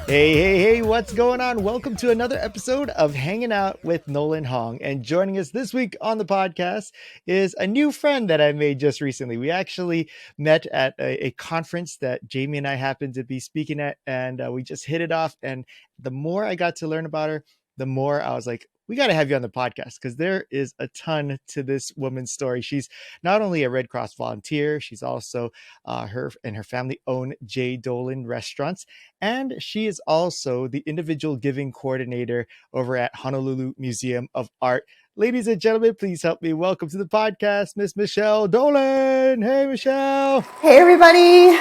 Hey, what's going on? Welcome to another episode of Hanging Out with Nolan Hong. And joining us this week on the podcast is a new friend that I made just recently. We actually met at a conference that Jamie and I happened to be speaking at, and we just hit it off. And the more I got to learn about her, the more I was like, we got to have you on the podcast because there is a ton to this woman's story. She's not only a Red Cross volunteer, she's also her and her family own J. Dolan restaurants. And she is also the individual giving coordinator over at Honolulu Museum of Art. Ladies and gentlemen, please help me welcome to the podcast, Miss Michelle Dolan. Hey, Michelle. Hey, everybody.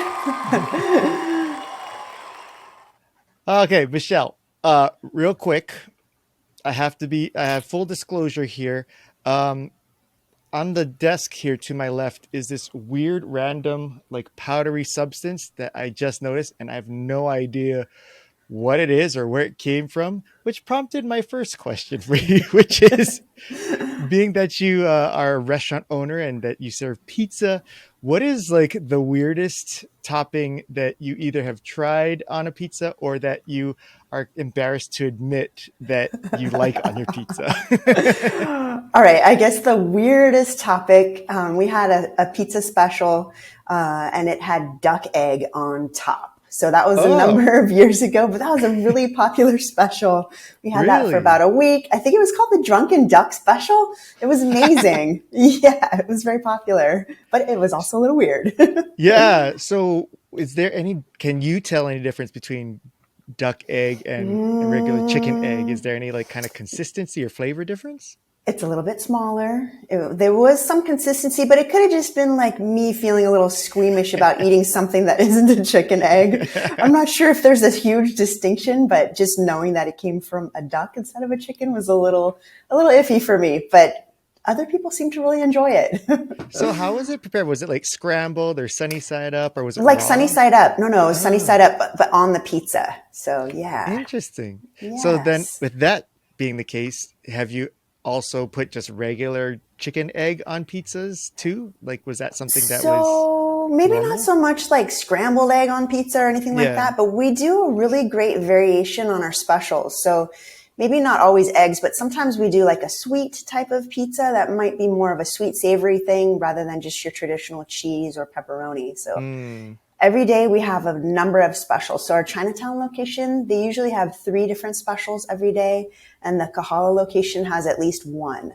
Okay, Michelle, real quick, I have full disclosure here. On the desk here to my left is this weird random like powdery substance that I just noticed, and I have no idea what it is or where it came from, which prompted my first question for you, which is, being that you are a restaurant owner and that you serve pizza, what is like the weirdest topping that you either have tried on a pizza or that you are embarrassed to admit that you like on your pizza? All right. I guess the weirdest topic, we had a pizza special, and it had duck egg on top. So that was a number of years ago, but that was a really popular special. We had that for about a week. I think it was called the Drunken Duck Special. It was amazing. Yeah, it was very popular, but it was also a little weird. Yeah. So can you tell any difference between duck egg and regular chicken egg? Is there any like kind of consistency or flavor difference? It's a little bit smaller. There was some consistency, but it could have just been like me feeling a little squeamish about eating something that isn't a chicken egg. I'm not sure if there's a huge distinction, but just knowing that it came from a duck instead of a chicken was a little iffy for me, but other people seem to really enjoy it. So how was it prepared? Was it like scrambled or sunny side up, or was it like raw? sunny side up? No, it was sunny side up, but on the pizza. So yeah. Interesting. Yes. So then with that being the case, have you also put just regular chicken egg on pizzas too? Like, was that something that was maybe normal? not so much like scrambled egg on pizza or anything like that, but we do a really great variation on our specials. So maybe not always eggs, but sometimes we do like a sweet type of pizza that might be more of a sweet savory thing rather than just your traditional cheese or pepperoni. So every day we have a number of specials. So our Chinatown location, they usually have 3 different specials every day. And the Kahala location has at least 1.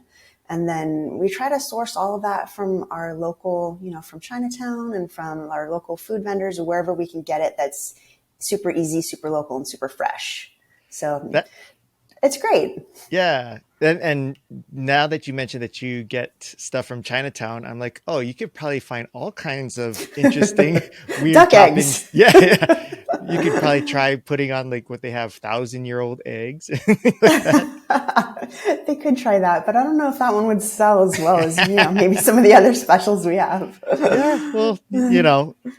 And then we try to source all of that from our local, from Chinatown and from our local food vendors or wherever we can get it that's super easy, super local, and super fresh. So it's great. Yeah. And now that you mentioned that you get stuff from Chinatown, I'm like, oh, you could probably find all kinds of interesting, weird duck toppings. Eggs. Yeah. You could probably try putting on like what they have 1,000-year-old eggs. They could try that, but I don't know if that one would sell as well as, maybe some of the other specials we have. Yeah, well,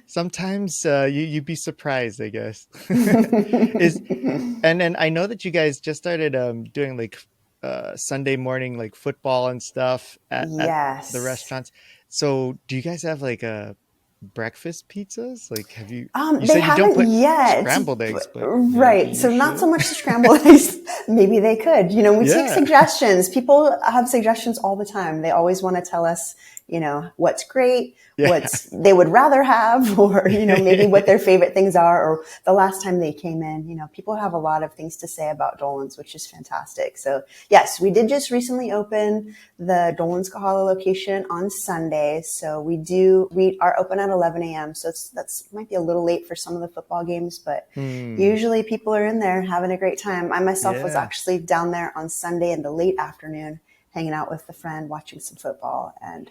sometimes you'd be surprised, I guess. And then I know that you guys just started doing like Sunday morning like football and stuff at the restaurants. So do you guys have like a breakfast pizzas? Like, have you? You said you don't put scrambled eggs, but right. So not so much scrambled eggs. Maybe they could. We take suggestions. People have suggestions all the time. They always want to tell us, what's great, what they would rather have, or maybe what their favorite things are, or the last time they came in. People have a lot of things to say about Dolan's, which is fantastic. So yes, we did just recently open the Dolan's Kahala location on Sunday. So we are open at 11 a.m. So that's might be a little late for some of the football games, but usually people are in there having a great time. I myself was actually down there on Sunday in the late afternoon, hanging out with a friend, watching some football. And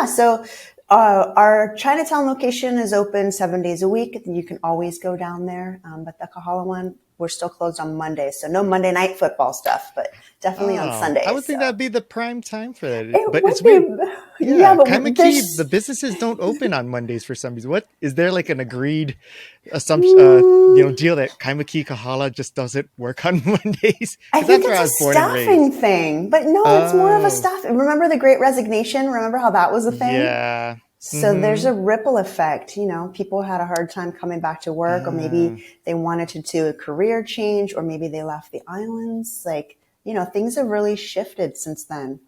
so our Chinatown location is open 7 days a week. You can always go down there. But the Kahala one, we're still closed on Monday. So no Monday night football stuff, but definitely on Sunday. I would think that'd be the prime time for that. But it's weird. Yeah, but Kaimaki, the businesses don't open on Mondays for some reason. What is there like an agreed assumption, deal that Kaimaki Kahala just doesn't work on Mondays? I think it's a staffing thing, but no, it's more of a staff. Remember the Great Resignation? Remember how that was a thing? Yeah. So there's a ripple effect. People had a hard time coming back to work, or maybe they wanted to do a career change, or maybe they left the islands. Things have really shifted since then.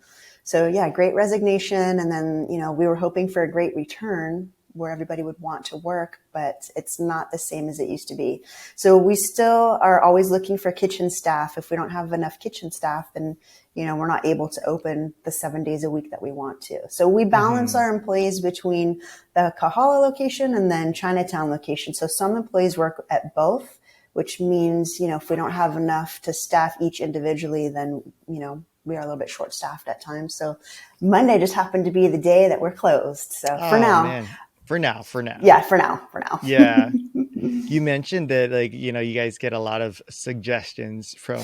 So yeah, great resignation. And then, we were hoping for a great return where everybody would want to work, but it's not the same as it used to be. So we still are always looking for kitchen staff. If we don't have enough kitchen staff, then, we're not able to open the 7 days a week that we want to. So we balance our employees between the Kahala location and then Chinatown location. So some employees work at both, which means, if we don't have enough to staff each individually, then, we are a little bit short staffed at times. So Monday just happened to be the day that we're closed. So for now. Man. For now. Yeah, for now. Yeah. You mentioned that, you guys get a lot of suggestions from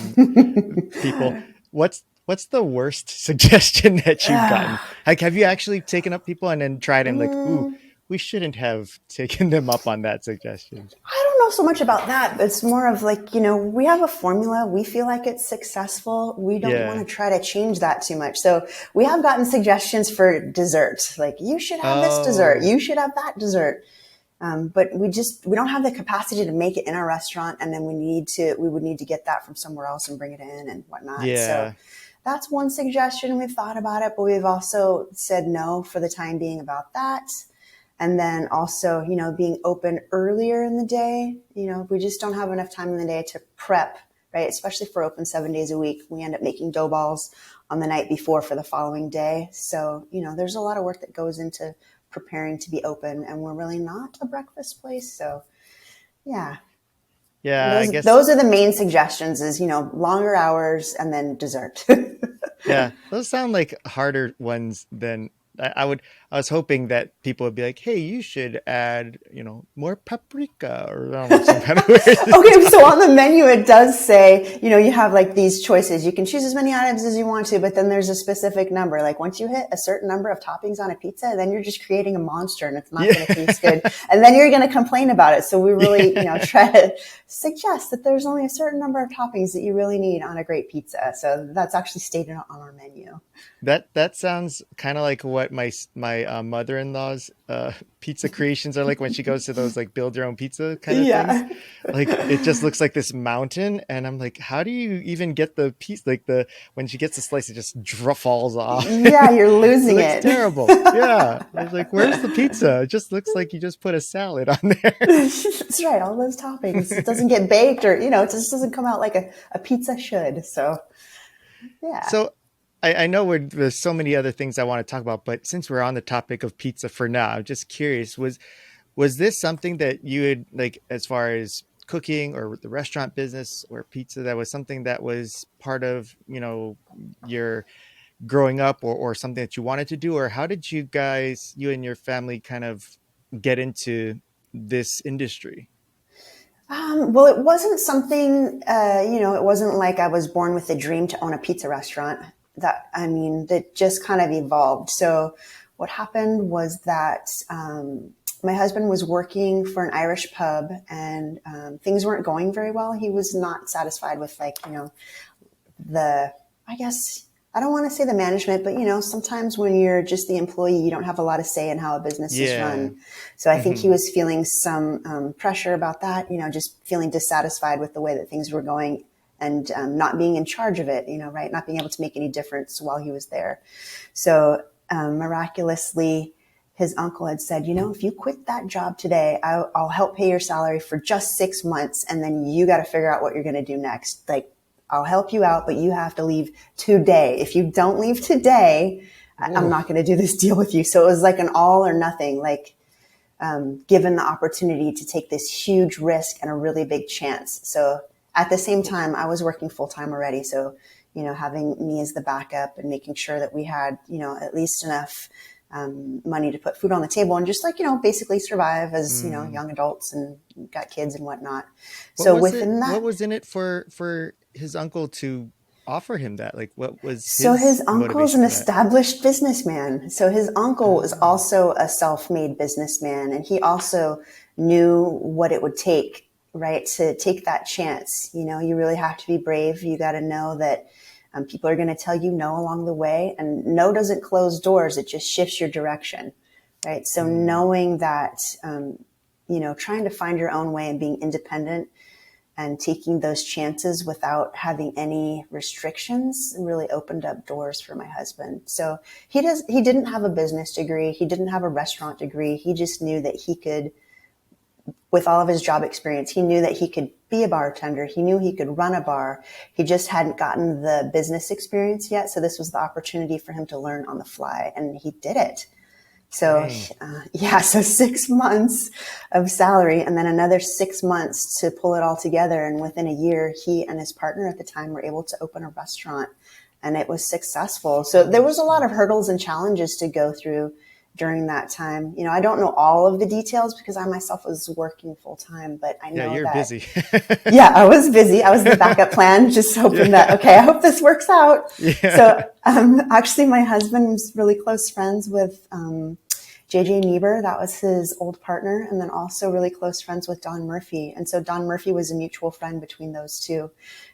people. What's the worst suggestion that you've gotten? Have you actually taken up people and then tried and ooh, we shouldn't have taken them up on that suggestion? I don't know so much about that. It's more of we have a formula. We feel like it's successful. We don't want to try to change that too much. So we have gotten suggestions for dessert. You should have this dessert. You should have that dessert. But we don't have the capacity to make it in our restaurant. And then we would need to get that from somewhere else and bring it in and whatnot. Yeah. So that's one suggestion. We've thought about it, but we've also said no for the time being about that. And then also, being open earlier in the day, we just don't have enough time in the day to prep, right? Especially for open 7 days a week. We end up making dough balls on the night before for the following day. So, there's a lot of work that goes into preparing to be open, and we're really not a breakfast place. So yeah. Yeah. I guess those are the main suggestions is, longer hours and then dessert. Yeah. Those sound like harder ones than I was hoping that people would be like, hey, you should add, more paprika or I don't know, some kind of weird Okay, so on the menu, it does say, you have these choices. You can choose as many items as you want to, but then there's a specific number. Once you hit a certain number of toppings on a pizza, then you're just creating a monster and it's not going to taste good. And then you're going to complain about it. So we really, try to suggest that there's only a certain number of toppings that you really need on a great pizza. So that's actually stated on our menu. That sounds kind of like what my mother-in-law's pizza creations are like when she goes to those build your own pizza kind of things. It just looks like this mountain, and I'm like, how do you even get the piece? When she gets the slice, it just falls off. Yeah, you're losing it. It's terrible. Yeah, I was like, where's the pizza? It just looks like you just put a salad on there. That's right, all those toppings. It doesn't get baked, or it just doesn't come out like a pizza should. So yeah. So I know there's so many other things I want to talk about, but since we're on the topic of pizza for now, I'm just curious, was this something that you had, as far as cooking or the restaurant business or pizza, that was something that was part of, your growing up or something that you wanted to do? Or how did you and your family kind of get into this industry? Well, it wasn't something, it wasn't like I was born with a dream to own a pizza restaurant. That just kind of evolved. So what happened was that my husband was working for an Irish pub, and things weren't going very well. He was not satisfied with I guess, I don't want to say the management, but sometimes when you're just the employee, you don't have a lot of say in how a business is run. So I think he was feeling some pressure about that, just feeling dissatisfied with the way that things were going. And not being in charge of it, right? Not being able to make any difference while he was there. So miraculously, his uncle had said, if you quit that job today, I'll help pay your salary for just 6 months. And then you got to figure out what you're going to do next. I'll help you out, but you have to leave today. If you don't leave today, I'm not going to do this deal with you. So it was like an all or nothing, given the opportunity to take this huge risk and a really big chance. So at the same time, I was working full time already. So, having me as the backup and making sure that we had, at least enough money to put food on the table and just basically survive as, young adults and got kids and whatnot. So within that, what was in it for his uncle to offer him that? What was his uncle's an established businessman. So his uncle was also a self-made businessman, and he also knew what it would take, right, to take that chance. You really have to be brave. You got to know that people are going to tell you no along the way, and no doesn't close doors. It just shifts your direction, right? So knowing that, trying to find your own way and being independent and taking those chances without having any restrictions really opened up doors for my husband. So he didn't have a business degree. He didn't have a restaurant degree. He just knew that he could, with all of his job experience, he knew that he could be a bartender. He knew he could run a bar. He just hadn't gotten the business experience yet. So this was the opportunity for him to learn on the fly, and he did it. So, so 6 months of salary and then another 6 months to pull it all together. And within a year, he and his partner at the time were able to open a restaurant, and it was successful. So there was a lot of hurdles and challenges to go through during that time. I don't know all of the details because I myself was working full time, but I know you're that busy. I was busy. I was the backup plan, just hoping that, okay, I hope this works out. Yeah. So actually my husband was really close friends with JJ Niebuhr. That was his old partner. And then also really close friends with Don Murphy. And so Don Murphy was a mutual friend between those two.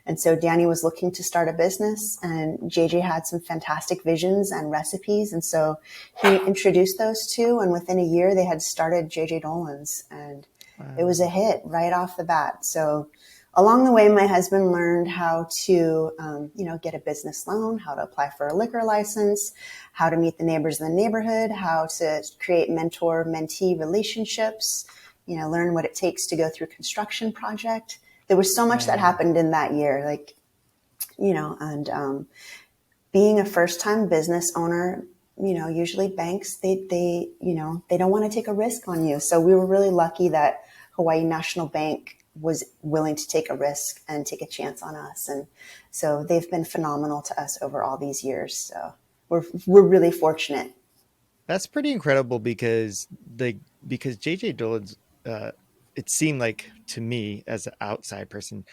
And so Danny was looking to start a business, and JJ had some fantastic visions and recipes. And so he introduced those two. And within a year, they had started JJ Dolan's, and it was a hit right off the bat. So along the way, my husband learned how to, get a business loan, how to apply for a liquor license, how to meet the neighbors in the neighborhood, how to create mentor-mentee relationships, learn what it takes to go through a construction project. There was so much that happened in that year, and being a first-time business owner, usually banks, they don't want to take a risk on you. So we were really lucky that Hawaii National Bank was willing to take a risk and take a chance on us. And so they've been phenomenal to us over all these years. So we're really fortunate. That's pretty incredible because JJ Dolan's, it seemed like to me as an outside person,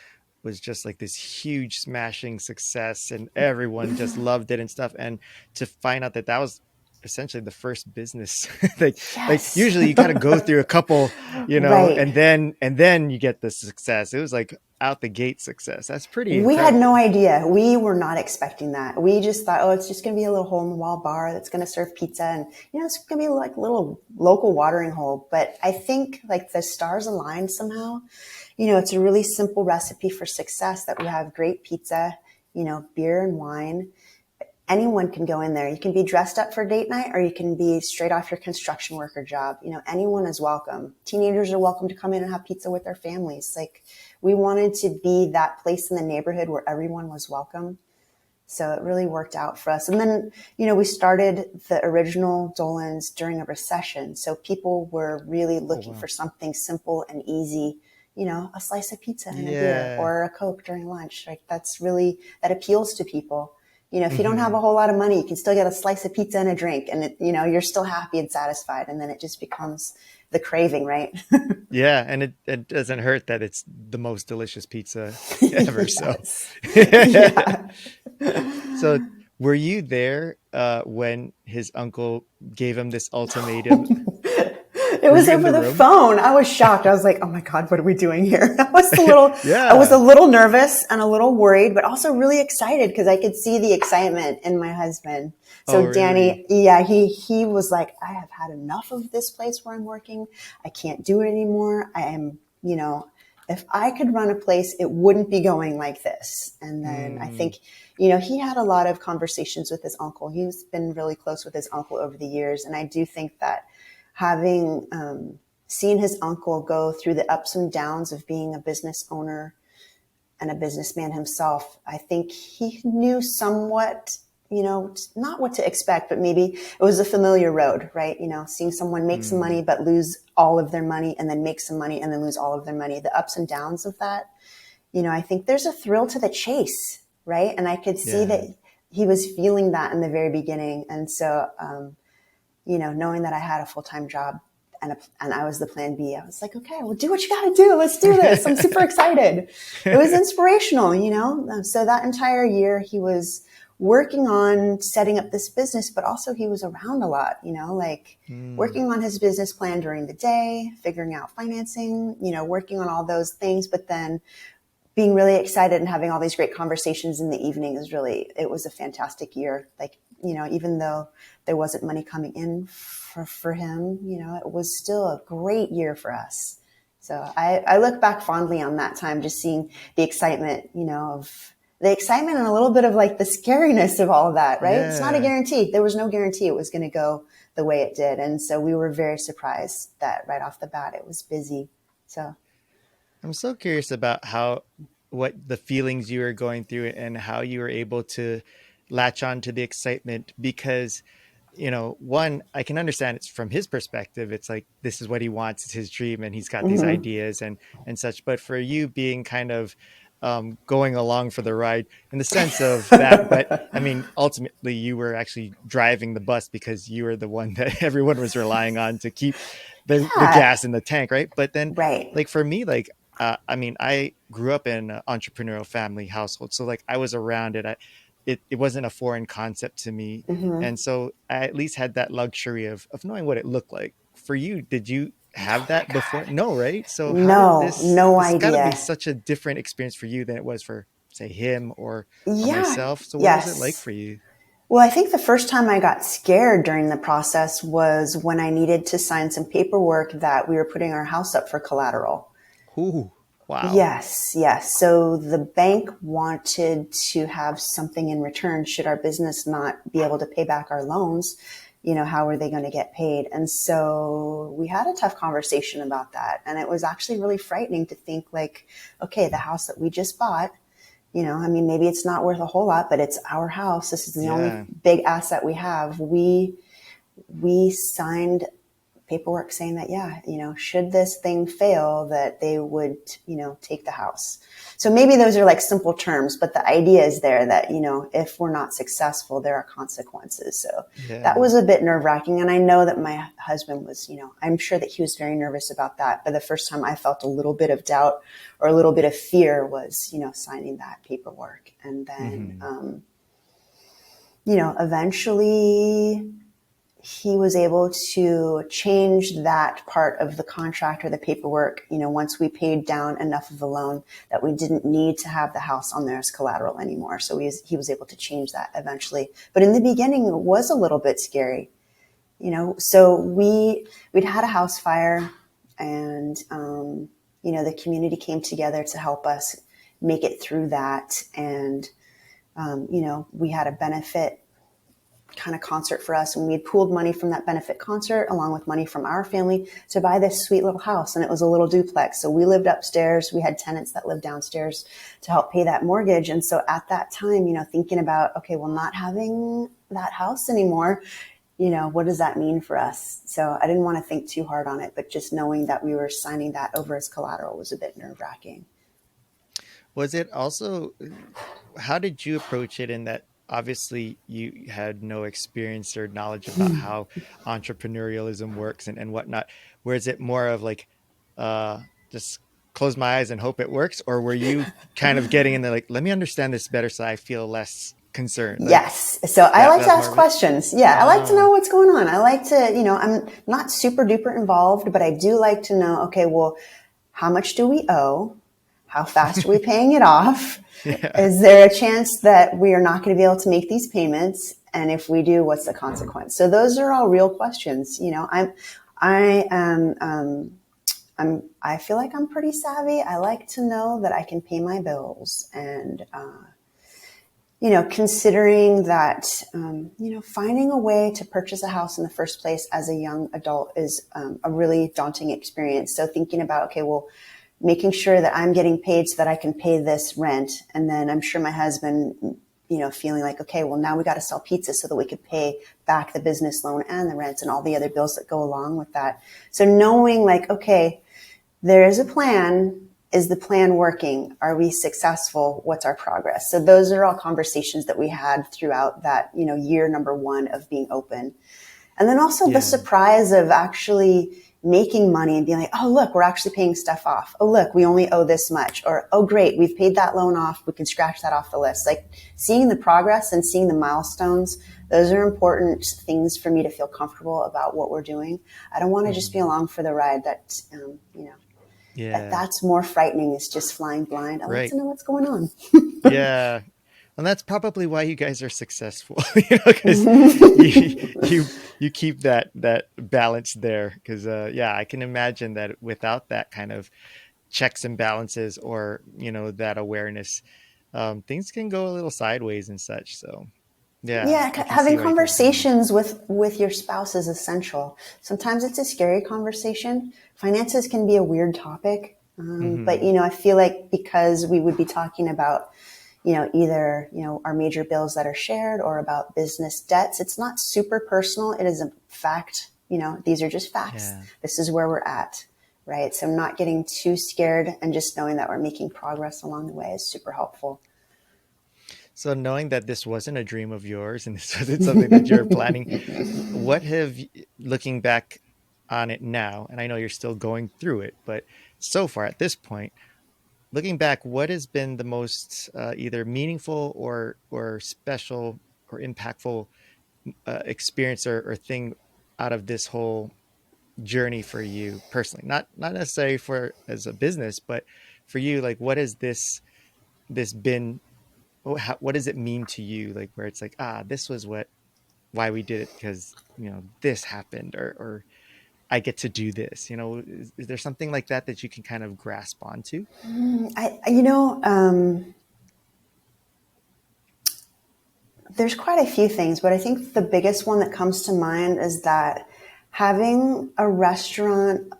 was just like this huge smashing success, and everyone just loved it and stuff. And to find out that was essentially the first business, like usually you got to go through a couple, right. and then you get the success. It was like out the gate success. That's pretty incredible. We had no idea. We were not expecting that. We just thought, it's just going to be a little hole in the wall bar that's going to serve pizza, and it's going to be like a little local watering hole. But I think like the stars aligned somehow. It's a really simple recipe for success, that we have great pizza, beer and wine. Anyone can go in there. You can be dressed up for date night, or you can be straight off your construction worker job. Anyone is welcome. Teenagers are welcome to come in and have pizza with their families. Like, we wanted to be that place in the neighborhood where everyone was welcome. So it really worked out for us. And then, we started the original Dolan's during a recession. So people were really looking for something simple and easy, a slice of pizza and a beer, or a Coke during lunch. Like, that appeals to people. If you don't have a whole lot of money, you can still get a slice of pizza and a drink, and you're still happy and satisfied. And then it just becomes the craving, right? Yeah. And it doesn't hurt that it's the most delicious pizza ever. Yes. So were you there when his uncle gave him this ultimatum? It was over the phone. I was shocked. I was like, oh my God, what are we doing here? I was a little nervous and a little worried, but also really excited because I could see the excitement in my husband. So Danny, he was like, I have had enough of this place where I'm working. I can't do it anymore. I am, if I could run a place, it wouldn't be going like this. And then I think, he had a lot of conversations with his uncle. He's been really close with his uncle over the years. And I do think that having seen his uncle go through the ups and downs of being a business owner and a businessman himself, I think he knew somewhat, not what to expect, but maybe it was a familiar road, right? Seeing someone make some money, but lose all of their money, and then make some money and then lose all of their money, the ups and downs of that. I think there's a thrill to the chase, right? And I could see that he was feeling that in the very beginning. And so, knowing that I had a full-time job and I was the plan B, I was like, okay, well, do what you got to do. Let's do this. I'm super excited. It was inspirational, So that entire year he was working on setting up this business, but also he was around a lot, working on his business plan during the day, figuring out financing, working on all those things, but then being really excited and having all these great conversations in the evening it was a fantastic year. even though there wasn't money coming in for him, it was still a great year for us. So I look back fondly on that time, just seeing the excitement, of the excitement and a little bit of like the scariness of all of that, right? It's not a guarantee. There was no guarantee it was going to go the way it did. And so we were very surprised that right off the bat, it was busy. So I'm so curious about what the feelings you were going through and how you were able to latch on to the excitement because, one, I can understand it's from his perspective. It's like, this is what he wants. It's his dream and he's got these ideas and such. But for you being kind of going along for the ride in the sense of that, but I mean, ultimately you were actually driving the bus because you were the one that everyone was relying on to keep the gas in the tank. Right. But then right. like for me, like, I mean, I grew up in an entrepreneurial family household. So like I was around it. It wasn't a foreign concept to me. And so I at least had that luxury of knowing what it looked like. For you, did you have that before? No, right? So how did No this got to be idea. such a different experience for you than it was for, say, him or Yeah. myself. So what was it like Yes. for you? Well, I think the first time I got scared during the process was when I needed to sign some paperwork that we were putting our house up for collateral. Ooh, wow. Yes, yes. So the bank wanted to have something in return should our business not be able to pay back our loans. How are they going to get paid? And so we had a tough conversation about that. And it was actually really frightening to think like, okay, the house that we just bought, I mean, maybe it's not worth a whole lot, but it's our house. This is the only big asset we have. We signed paperwork saying that, should this thing fail, that they would, take the house. So maybe those are like simple terms, but the idea is there that, if we're not successful, there are consequences. So that was a bit nerve wracking. And I know that my husband was, I'm sure that he was very nervous about that. But the first time I felt a little bit of doubt or a little bit of fear was, signing that paperwork. And then, eventually he was able to change that part of the contract or the paperwork, once we paid down enough of the loan that we didn't need to have the house on there as collateral anymore. So he was able to change that eventually. But in the beginning, it was a little bit scary, so we'd had a house fire and, the community came together to help us make it through that. And, we had a benefit kind of concert for us, and we had pooled money from that benefit concert along with money from our family to buy this sweet little house. And it was a little duplex. So we lived upstairs. We had tenants that lived downstairs to help pay that mortgage. And so at that time, thinking about, okay, well, not having that house anymore, what does that mean for us? So I didn't want to think too hard on it, but just knowing that we were signing that over as collateral was a bit nerve wracking. Was it also, how did you approach it in that obviously you had no experience or knowledge about how entrepreneurialism works and whatnot? Where is it more of like, just close my eyes and hope it works? Or were you kind of getting in there like, let me understand this better so I feel less concerned? Like, yes. So I like to ask questions. Yeah. I like to know what's going on. I like to, I'm not super duper involved, but I do like to know, okay, well, how much do we owe? How fast are we paying it off? Yeah. Is there a chance that we are not going to be able to make these payments? And if we do, what's the consequence? So those are all real questions. I feel like I'm pretty savvy. I like to know that I can pay my bills and, considering that, finding a way to purchase a house in the first place as a young adult is a really daunting experience. So thinking about, okay, well, making sure that I'm getting paid so that I can pay this rent. And then I'm sure my husband, feeling like, okay, well, now we got to sell pizza so that we could pay back the business loan and the rent and all the other bills that go along with that. So knowing like, okay, there is a plan. Is the plan working? Are we successful? What's our progress? So those are all conversations that we had throughout that, year number one of being open. And then also the surprise of actually making money and being like, oh, look, we're actually paying stuff off. Oh, look, we only owe this much. Or, oh, great, we've paid that loan off. We can scratch that off the list. Like seeing the progress and seeing the milestones, those are important things for me to feel comfortable about what we're doing. I don't want to just be along for the ride that, that's more frightening is just flying blind. I like to know what's going on. Yeah. And that's probably why you guys are successful, because you keep that balance there. Because yeah, I can imagine that without that kind of checks and balances, or that awareness, things can go a little sideways and such. So yeah, Yeah, I can see having why you guys are doing that. conversations with your spouse is essential. Sometimes it's a scary conversation. Finances can be a weird topic, but Hmm. I feel like because we would be talking about either our major bills that are shared or about business debts, it's not super personal. It is a fact. These are just facts. Yeah. This is where we're at, right? So not getting too scared and just knowing that we're making progress along the way is super helpful. So knowing that this wasn't a dream of yours and this wasn't something that you're planning, what have looking back on it now, and I know you're still going through it, but so far at this point, looking back, what has been the most either meaningful or special or impactful experience or thing out of this whole journey for you personally? Not necessarily for as a business, but for you, like what has this been? What does it mean to you? Like where it's like, this was why we did it, because this happened, or I get to do this. Is there something like that that you can kind of grasp onto? I, there's quite a few things, but I think the biggest one that comes to mind is that having a restaurant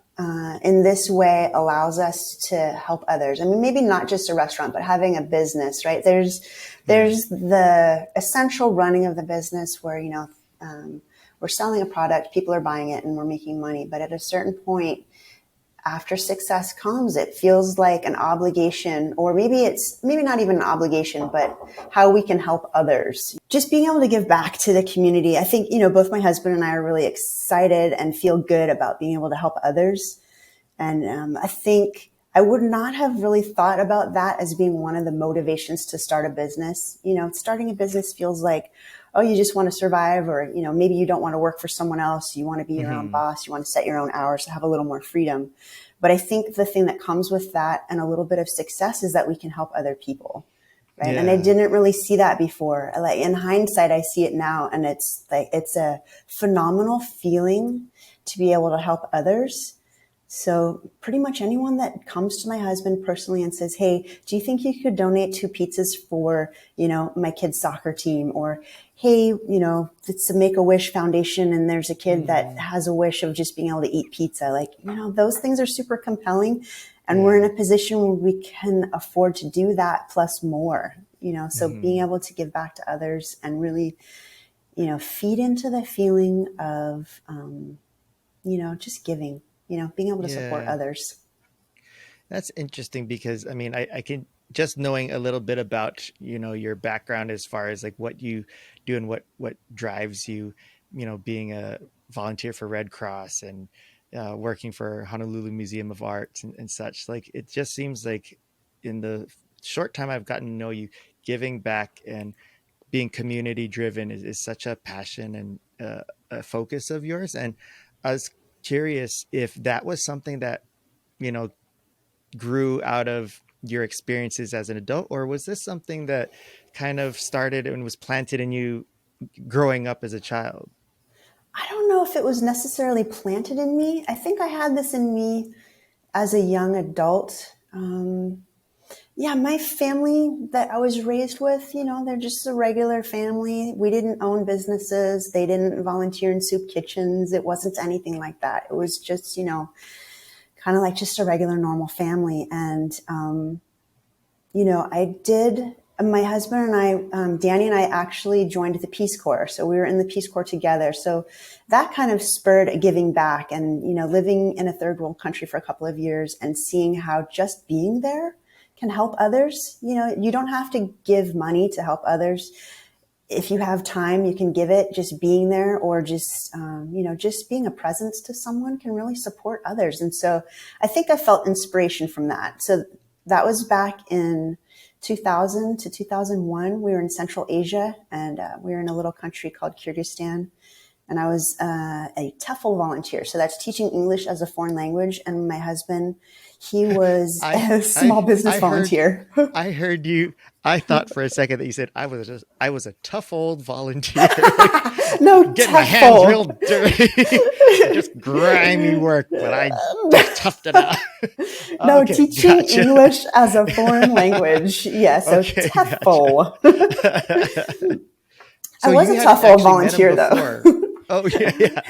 in this way allows us to help others. I mean, maybe not just a restaurant, but having a business, right? Yeah. There's the essential running of the business where we're selling a product, people are buying it, and we're making money. But at a certain point, after success comes, it feels like an obligation, or maybe not even an obligation, but how we can help others. Just being able to give back to the community. I think, both my husband and I are really excited and feel good about being able to help others. And I think I would not have really thought about that as being one of the motivations to start a business. Starting a business feels like, oh, you just want to survive, or, maybe you don't want to work for someone else. You want to be your own Hmm. boss. You want to set your own hours to have a little more freedom. But I think the thing that comes with that and a little bit of success is that we can help other people. Right. And I Yeah. didn't really see that before. Like in hindsight, I see it now, and it's a phenomenal feeling to be able to help others. So pretty much anyone that comes to my husband personally and says, hey, do you think you could donate 2 pizzas for, my kid's soccer team? Or, hey, it's a Make-A-Wish Foundation and there's a kid that Hmm. has a wish of just being able to eat pizza. Like, those things are super compelling. And we're in Yeah. a position where we can afford to do that plus more, so being Hmm. able to give back to others and really, feed into the feeling of, just giving, being able to support Yeah. others. That's interesting because I mean, I can just knowing a little bit about, your background as far as like what you do and what drives you, being a volunteer for Red Cross and working for Honolulu Museum of Art and such. Like it just seems like in the short time I've gotten to know you, giving back and being community driven is such a passion and a focus of yours. And I was curious if that was something that, you know, grew out of your experiences as an adult, or was this something that kind of started and was planted in you growing up as a child? I don't know if it was necessarily planted in me. I think I had this in me as a young adult. Yeah, my family that I was raised with, they're just a regular family. We didn't own businesses. They didn't volunteer in soup kitchens. It wasn't anything like that. It was just, kind of like just a regular normal family. And, I did, my husband and I, Danny and I actually joined the Peace Corps. So we were in the Peace Corps together. So that kind of spurred a giving back and, living in a third world country for a couple of years and seeing how just being there can help others. You don't have to give money to help others. If you have time, you can give it. Just being there, or just, just being a presence to someone can really support others. And so I think I felt inspiration from that. So that was back in 2000 to 2001. We were in Central Asia, and we were in a little country called Kyrgyzstan. and I was a TEFL volunteer. So that's teaching English as a foreign language. And my husband, he was I a small business I heard volunteer. I heard you. I thought for a second that you said I was a tough old volunteer, like No, getting my hands real TEFL. dirty, just grimy work, but I toughed it out. No, Okay, teaching gotcha. English as a foreign language. Yeah, so Okay, gotcha. TEFL. I So was you a hadn't TEFL actually met him volunteer though. before. Oh yeah, yeah.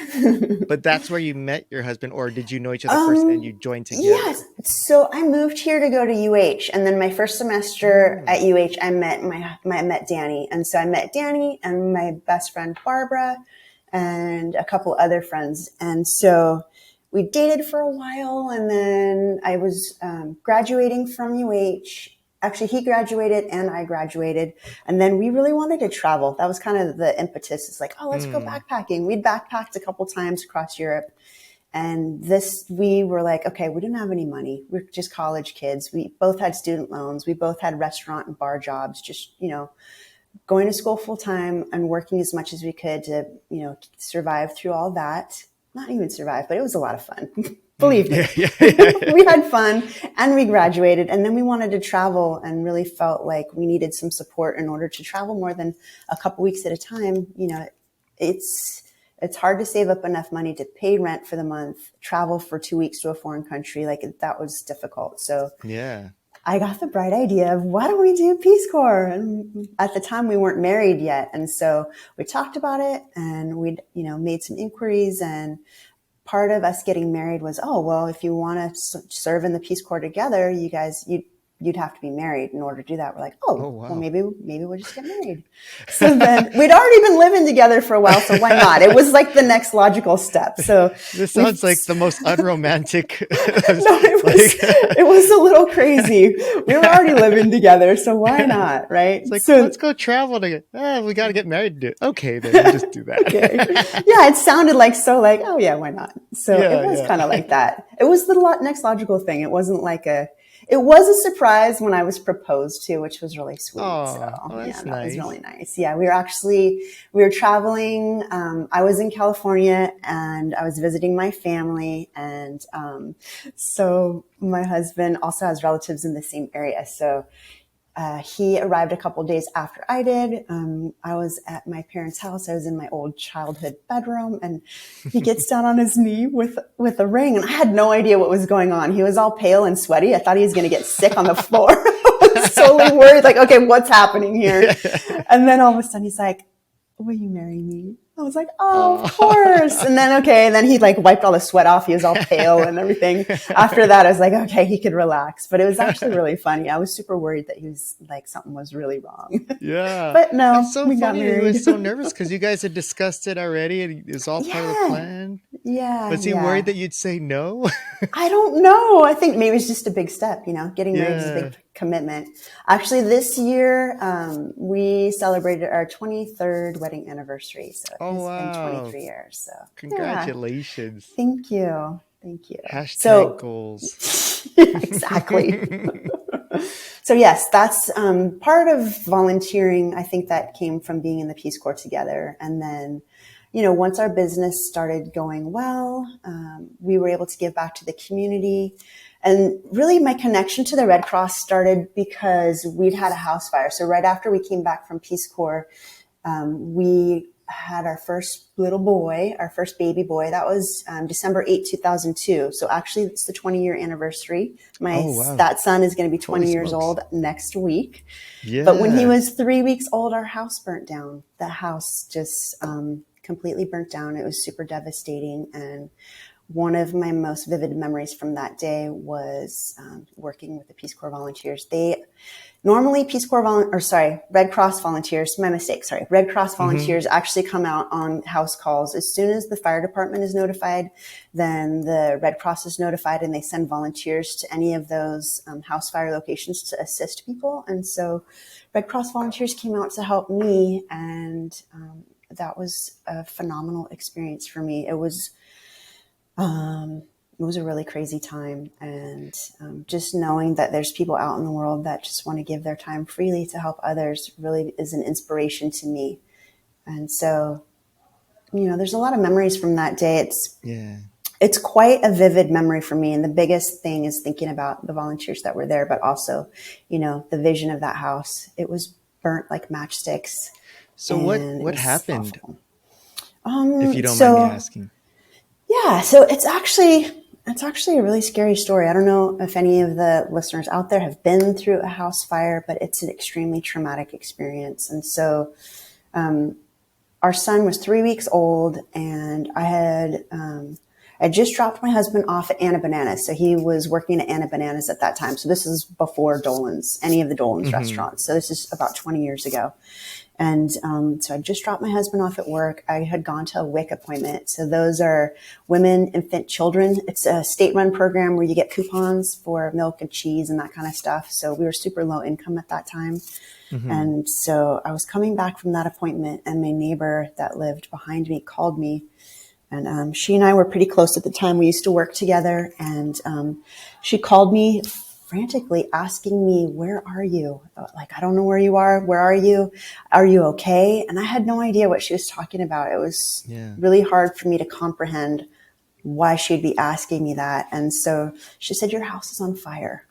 But that's where you met your husband, or did you know each other first and you joined Yes. together? So I moved here to go to UH, and then my first semester Oh. at UH, I met Danny, and so I met Danny and my best friend Barbara, and a couple other friends, and so we dated for a while, and then I was graduating from UH. Actually, he graduated and I graduated, and then we really wanted to travel. That was kind of the impetus. It's like, oh, let's go Hmm. backpacking. We'd backpacked a couple times across Europe. And we were like, okay, we didn't have any money. We're just college kids. We both had student loans. We both had restaurant and bar jobs, just, going to school full time and working as much as we could to, survive through all that. Not even survive, but it was a lot of fun. Hmm. Believe Yeah, me. yeah, yeah, yeah. We had fun and we graduated, and then we wanted to travel and really felt like we needed some support in order to travel more than a couple weeks at a time. It's, it's hard to save up enough money to pay rent for the month, travel for 2 weeks to a foreign country. Like that was difficult. So Yeah. I got the bright idea of why don't we do Peace Corps? And at the time we weren't married yet. And so we talked about it and we'd, made some inquiries, and part of us getting married was, oh, well, if you want to serve in the Peace Corps together, you'd have to be married in order to do that. We're like, Oh oh, well, wow. maybe we'll just get married. So then we'd already been living together for a while, so why not? It was like the next logical step. So This we sounds like the most unromantic. no, Like, it was a little crazy. We were already living together, so why not, right? it's like So let's go travel together. We got to get married to do it. Okay, then we'll just do okay. that. Yeah, it sounded like, oh yeah, why not? So it Yeah, was kind of yeah. like that. It was the next logical thing. It wasn't it was a surprise when I was proposed to, which was really sweet. So Oh, well, yeah, that's that was nice. really nice. Yeah, we were traveling. I was in California and I was visiting my family. And so my husband also has relatives in the same area. So he arrived a couple days after I did. I was at my parents' house. I was in my old childhood bedroom, and he gets down on his knee with a ring, and I had no idea what was going on. He was all pale and sweaty. I thought he was going to get sick on the floor. I was solely worried, like, okay, what's happening here? And then all of a sudden, he's like, "Will you marry me?" I was like, oh, of course. Oh. And then, okay. And then he like wiped all the sweat off. He was all pale and everything. After that, I was like, okay, he could relax. But it was actually really funny. I was super worried that he was like, something was really wrong. Yeah. But That's no, so we got funny that he married. was so nervous because you guys had discussed it already and it was all part of the Yeah. plan. Yeah. Was he worried Yeah. that you'd say no? I don't know. I think maybe it's just a big step, getting married is a Yeah. big commitment. Actually, this year, we celebrated our 23rd wedding anniversary. So it Oh, has been wow. 23 years. So yeah, Congratulations. thank you. Thank you. Hashtag So goals. exactly. So yes, that's part of volunteering. I think that came from being in the Peace Corps together. And then, once our business started going well, we were able to give back to the community. And really my connection to the Red Cross started because we'd had a house fire. So right after we came back from Peace Corps, we had our first little boy, our first baby boy. That was December 8th, 2002. So actually it's the 20-year anniversary. Oh, wow. That son is going to be Holy 20 years smokes. old next week. But when he Yeah. was 3 weeks old, our house burnt down. The house just completely burnt down. It was super devastating. And one of my most vivid memories from that day was working with the Peace Corps volunteers. Normally Red Cross volunteers, my mistake, sorry. Red Cross Hmm. volunteers actually come out on house calls. As soon as the fire department is notified, then the Red Cross is notified and they send volunteers to any of those house fire locations to assist people. And so Red Cross volunteers came out to help me, and that was a phenomenal experience for me. It was a really crazy time, and just knowing that there's people out in the world that just want to give their time freely to help others really is an inspiration to me. And so there's a lot of memories from that day. Yeah. It's quite a vivid memory for me. And the biggest thing is thinking about the volunteers that were there, but also, the vision of that house. It was burnt like matchsticks, So and it what was happened, awful. if you don't mind me So asking? yeah, so it's actually a really scary story. I don't know if any of the listeners out there have been through a house fire, but it's an extremely traumatic experience. And so our son was 3 weeks old, and I just dropped my husband off at Anna Bananas. So he was working at Anna Bananas at that time. So this is before any of the Dolan's Hmm. restaurants. So this is about 20 years ago. And so I just dropped my husband off at work. I had gone to a WIC appointment. So those are women, infant, children. It's a state-run program where you get coupons for milk and cheese and that kind of stuff. So we were super low income at that time. Hmm. And so I was coming back from that appointment, and my neighbor that lived behind me called me. And she and I were pretty close at the time. We used to work together. And she called me frantically asking me, "Where are you? Like, I don't know where you are. Where are you? Are you okay?" And I had no idea what she was talking about. It was Yeah. really hard for me to comprehend why she'd be asking me that. And so she said, "Your house is on fire."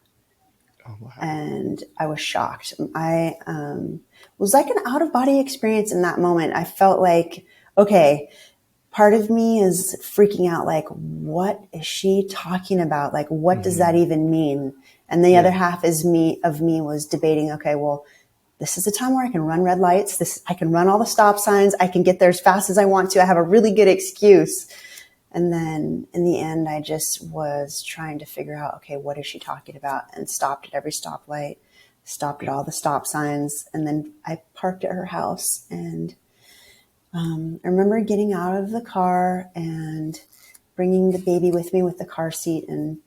Oh, wow. And I was shocked. I was like an out of body experience in that moment. I felt like, okay, part of me is freaking out. Like, what is she talking about? Like, what does that Hmm. even mean? And the other Yeah. half of me was debating, okay, well, this is the time where I can run red lights. I can run all the stop signs. I can get there as fast as I want to. I have a really good excuse. And then in the end, I just was trying to figure out, okay, what is she talking about? And stopped at every stoplight, stopped at all the stop signs. And then I parked at her house. And I remember getting out of the car and bringing the baby with me with the car seat, and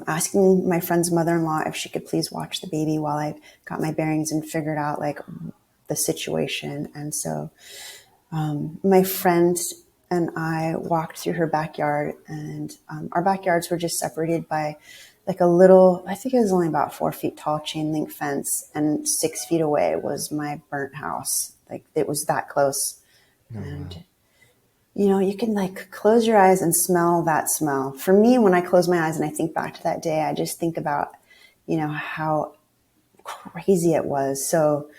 asking my friend's mother-in-law if she could please watch the baby while I got my bearings and figured out like the situation. And so my friend and I walked through her backyard, and our backyards were just separated by like a little, I think it was only about 4 feet tall chain link fence, and 6 feet away was my burnt house. Like, it was that close. Oh, wow. And you can like close your eyes and smell that smell. For me, when I close my eyes and I think back to that day, I just think about, how crazy it was. So,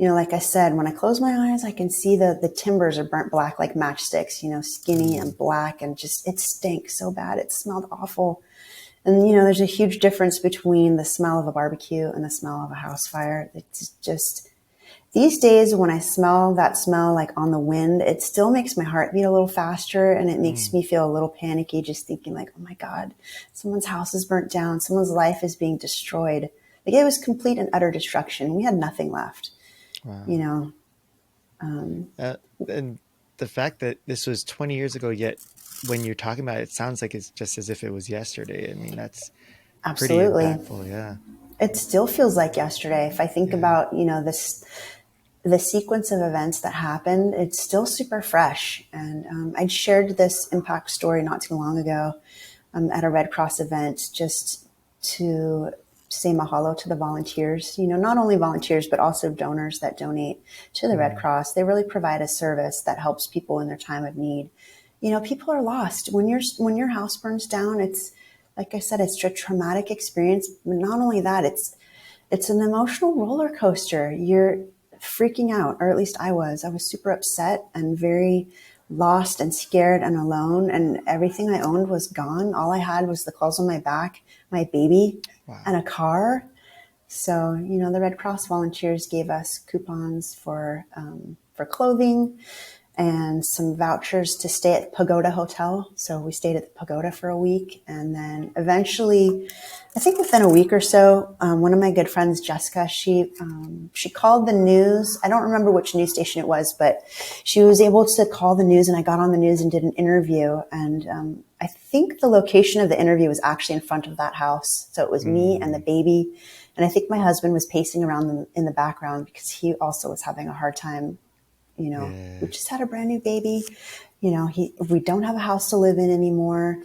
like I said, when I close my eyes, I can see the timbers are burnt black like matchsticks, skinny and black, and just, it stank so bad. It smelled awful. And, there's a huge difference between the smell of a barbecue and the smell of a house fire. It's just, these days when I smell that smell like on the wind, it still makes my heart beat a little faster, and it makes Mm. me feel a little panicky just thinking like, oh my God, someone's house is burnt down. Someone's life is being destroyed. Like, it was complete and utter destruction. We had nothing left, you Wow. know. And the fact that this was 20 years ago, yet when you're talking about it, it sounds like it's just as if it was yesterday. I mean, that's pretty Absolutely. impactful. Yeah. It still feels like yesterday. If I think Yeah. about, the sequence of events that happened, it's still super fresh. And I shared this impact story not too long ago at a Red Cross event, just to say mahalo to the volunteers. Not only volunteers, but also donors that donate to the Red Hmm. Cross. They really provide a service that helps people in their time of need. People are lost when your house burns down. It's, like I said, it's a traumatic experience. But not only that, it's an emotional roller coaster. You're freaking out, or at least I was. I was super upset and very lost and scared and alone, and everything I owned was gone. All I had was the clothes on my back, my baby, and Wow. a car. So, the Red Cross volunteers gave us coupons for clothing and some vouchers to stay at Pagoda Hotel. So we stayed at the Pagoda for a week. And then eventually, I think within a week or so, one of my good friends, Jessica, she called the news. I don't remember which news station it was, but she was able to call the news, and I got on the news and did an interview. And I think the location of the interview was actually in front of that house. So it was me and the Mm. baby. And I think my husband was pacing around in the background because he also was having a hard time. We Yeah. just had a brand new baby. We don't have a house to live in anymore.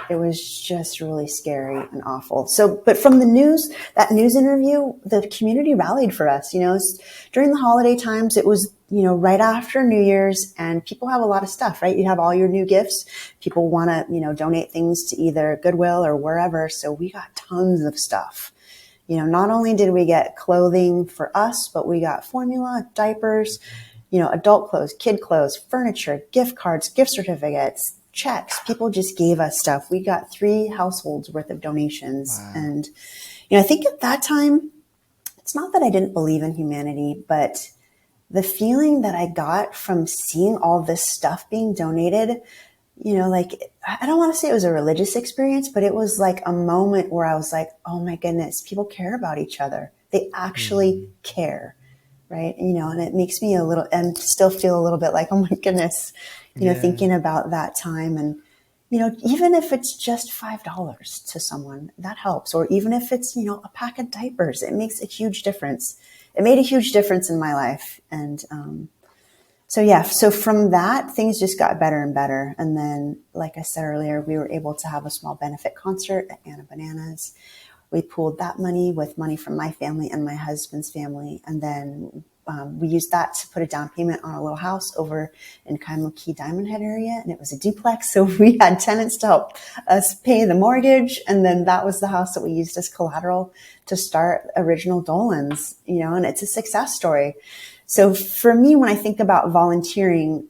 It was just really scary and awful. So, but from that news interview, the community rallied for us. During the holiday times, it was, right after New Year's, and people have a lot of stuff, right? You have all your new gifts. People want to, donate things to either Goodwill or wherever. So we got tons of stuff. Not only did we get clothing for us, but we got formula, diapers, adult clothes, kid clothes, furniture, gift cards, gift certificates, checks. People just gave us stuff. We got 3 households worth of donations. Wow. And, I think at that time, it's not that I didn't believe in humanity, but the feeling that I got from seeing all this stuff being donated, I don't want to say it was a religious experience, but it was like a moment where I was like, oh my goodness, people care about each other. They actually care. Right. And it makes me and still feel a little bit like, oh my goodness, thinking about that time. And, even if it's just $5 to someone, that helps. Or even if it's, a pack of diapers, it makes a huge difference. It made a huge difference in my life. And, so from that, things just got better and better. And then, like I said earlier, we were able to have a small benefit concert at Anna Bananas. We pooled that money with money from my family and my husband's family. And then we used that to put a down payment on a little house over in Kaimuki Diamond Head area. And it was a duplex. So we had tenants to help us pay the mortgage. And then that was the house that we used as collateral to start original Dolan's, and it's a success story. So for me, when I think about volunteering,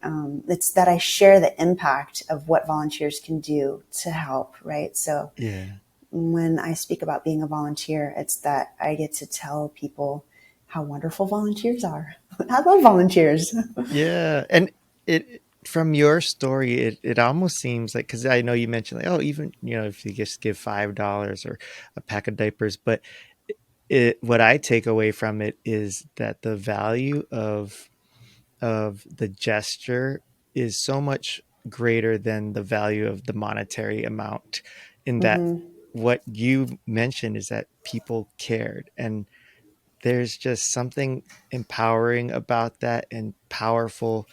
it's that I share the impact of what volunteers can do to help, right? So when I speak about being a volunteer, it's that I get to tell people how wonderful volunteers are. I love volunteers. Yeah. And from your story, it almost seems like, because I know you mentioned like, oh, even, if you just give $5 or a pack of diapers, but what I take away from it is that the value of the gesture is so much greater than the value of the monetary amount, in that what you mentioned is that people cared, and there's just something empowering about that and powerful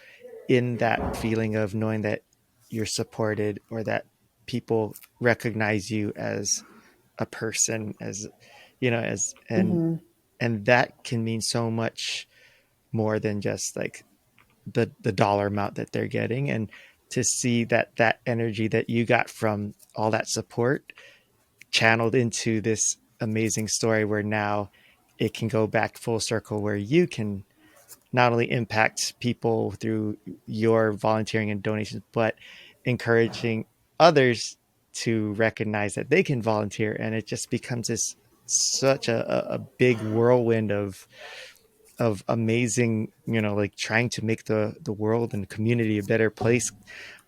in that feeling of knowing that you're supported, or that people recognize you as a person, as as and that can mean so much more than just like the dollar amount that they're getting. And to see that energy that you got from all that support channeled into this amazing story, where now it can go back full circle, where you can not only impact people through your volunteering and donations, but encouraging others to recognize that they can volunteer. And it just becomes this such a big whirlwind of amazing, like trying to make the world and the community a better place.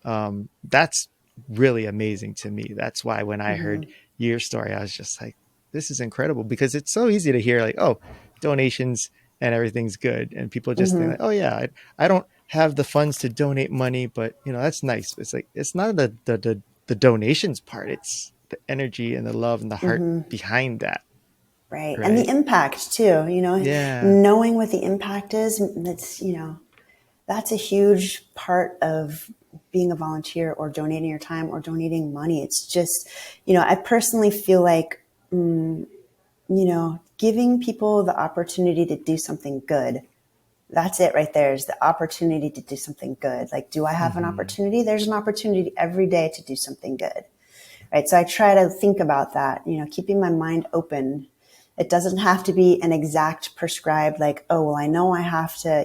That's really amazing to me. That's why when I heard your story, I was just like, this is incredible, because it's so easy to hear like, oh, donations and everything's good. And people just think like, oh yeah, I don't have the funds to donate money, but that's nice. It's like, it's not the donations part. It's the energy and the love and the heart behind that. Right. And the Right. impact too, Yeah. knowing what the impact is, that's a huge part of being a volunteer or donating your time or donating money. It's just, I personally feel like, giving people the opportunity to do something good. That's it right there, is the opportunity to do something good. Like, do I have an opportunity? There's an opportunity every day to do something good. Right. So I try to think about that, keeping my mind open. It doesn't have to be an exact prescribed, like, oh, well, I know I have to,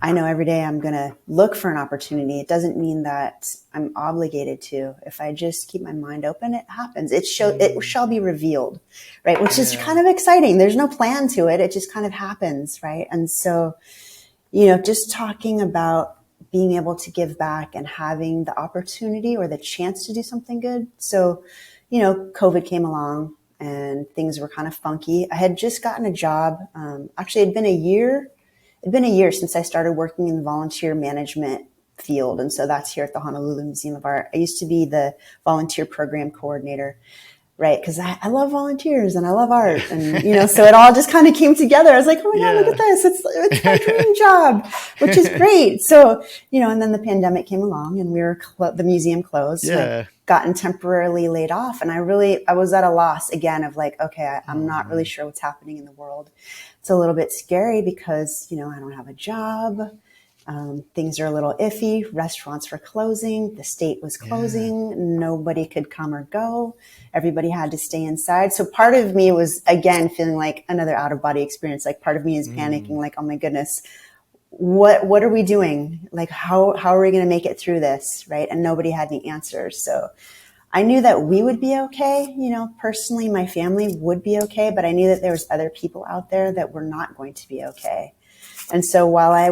I know every day I'm going to look for an opportunity. It doesn't mean that I'm obligated to. If I just keep my mind open, it happens. It shall be revealed, right? Which is kind of exciting. There's no plan to it. It just kind of happens, right? And so, just talking about being able to give back and having the opportunity or the chance to do something good. So, COVID came along and things were kind of funky. I had just gotten a job. Actually, it'd been a year since I started working in the volunteer management field. And so that's here at the Honolulu Museum of Art. I used to be the volunteer program coordinator. right? Because I love volunteers and I love art, and so it all just kind of came together. I was like, oh my god, look at Yeah. this! It's my dream job, which is great. So and then the pandemic came along, and the museum closed, and I Yeah. gotten temporarily laid off, and I was at a loss again of like, okay, I'm Oh not really man. sure what's happening in the world. It's a little bit scary because I don't have a job. Things are a little iffy. Restaurants were closing. The state was Yeah. closing. Nobody could come or go. Everybody had to stay inside. So part of me was, again, feeling like another out of body experience. Like part of me is panicking, Mm. like, oh my goodness, what are we doing? Like, how are we going to make it through this? Right. And nobody had any answers. So I knew that we would be okay. Personally, my family would be okay, but I knew that there was other people out there that were not going to be okay. And so while I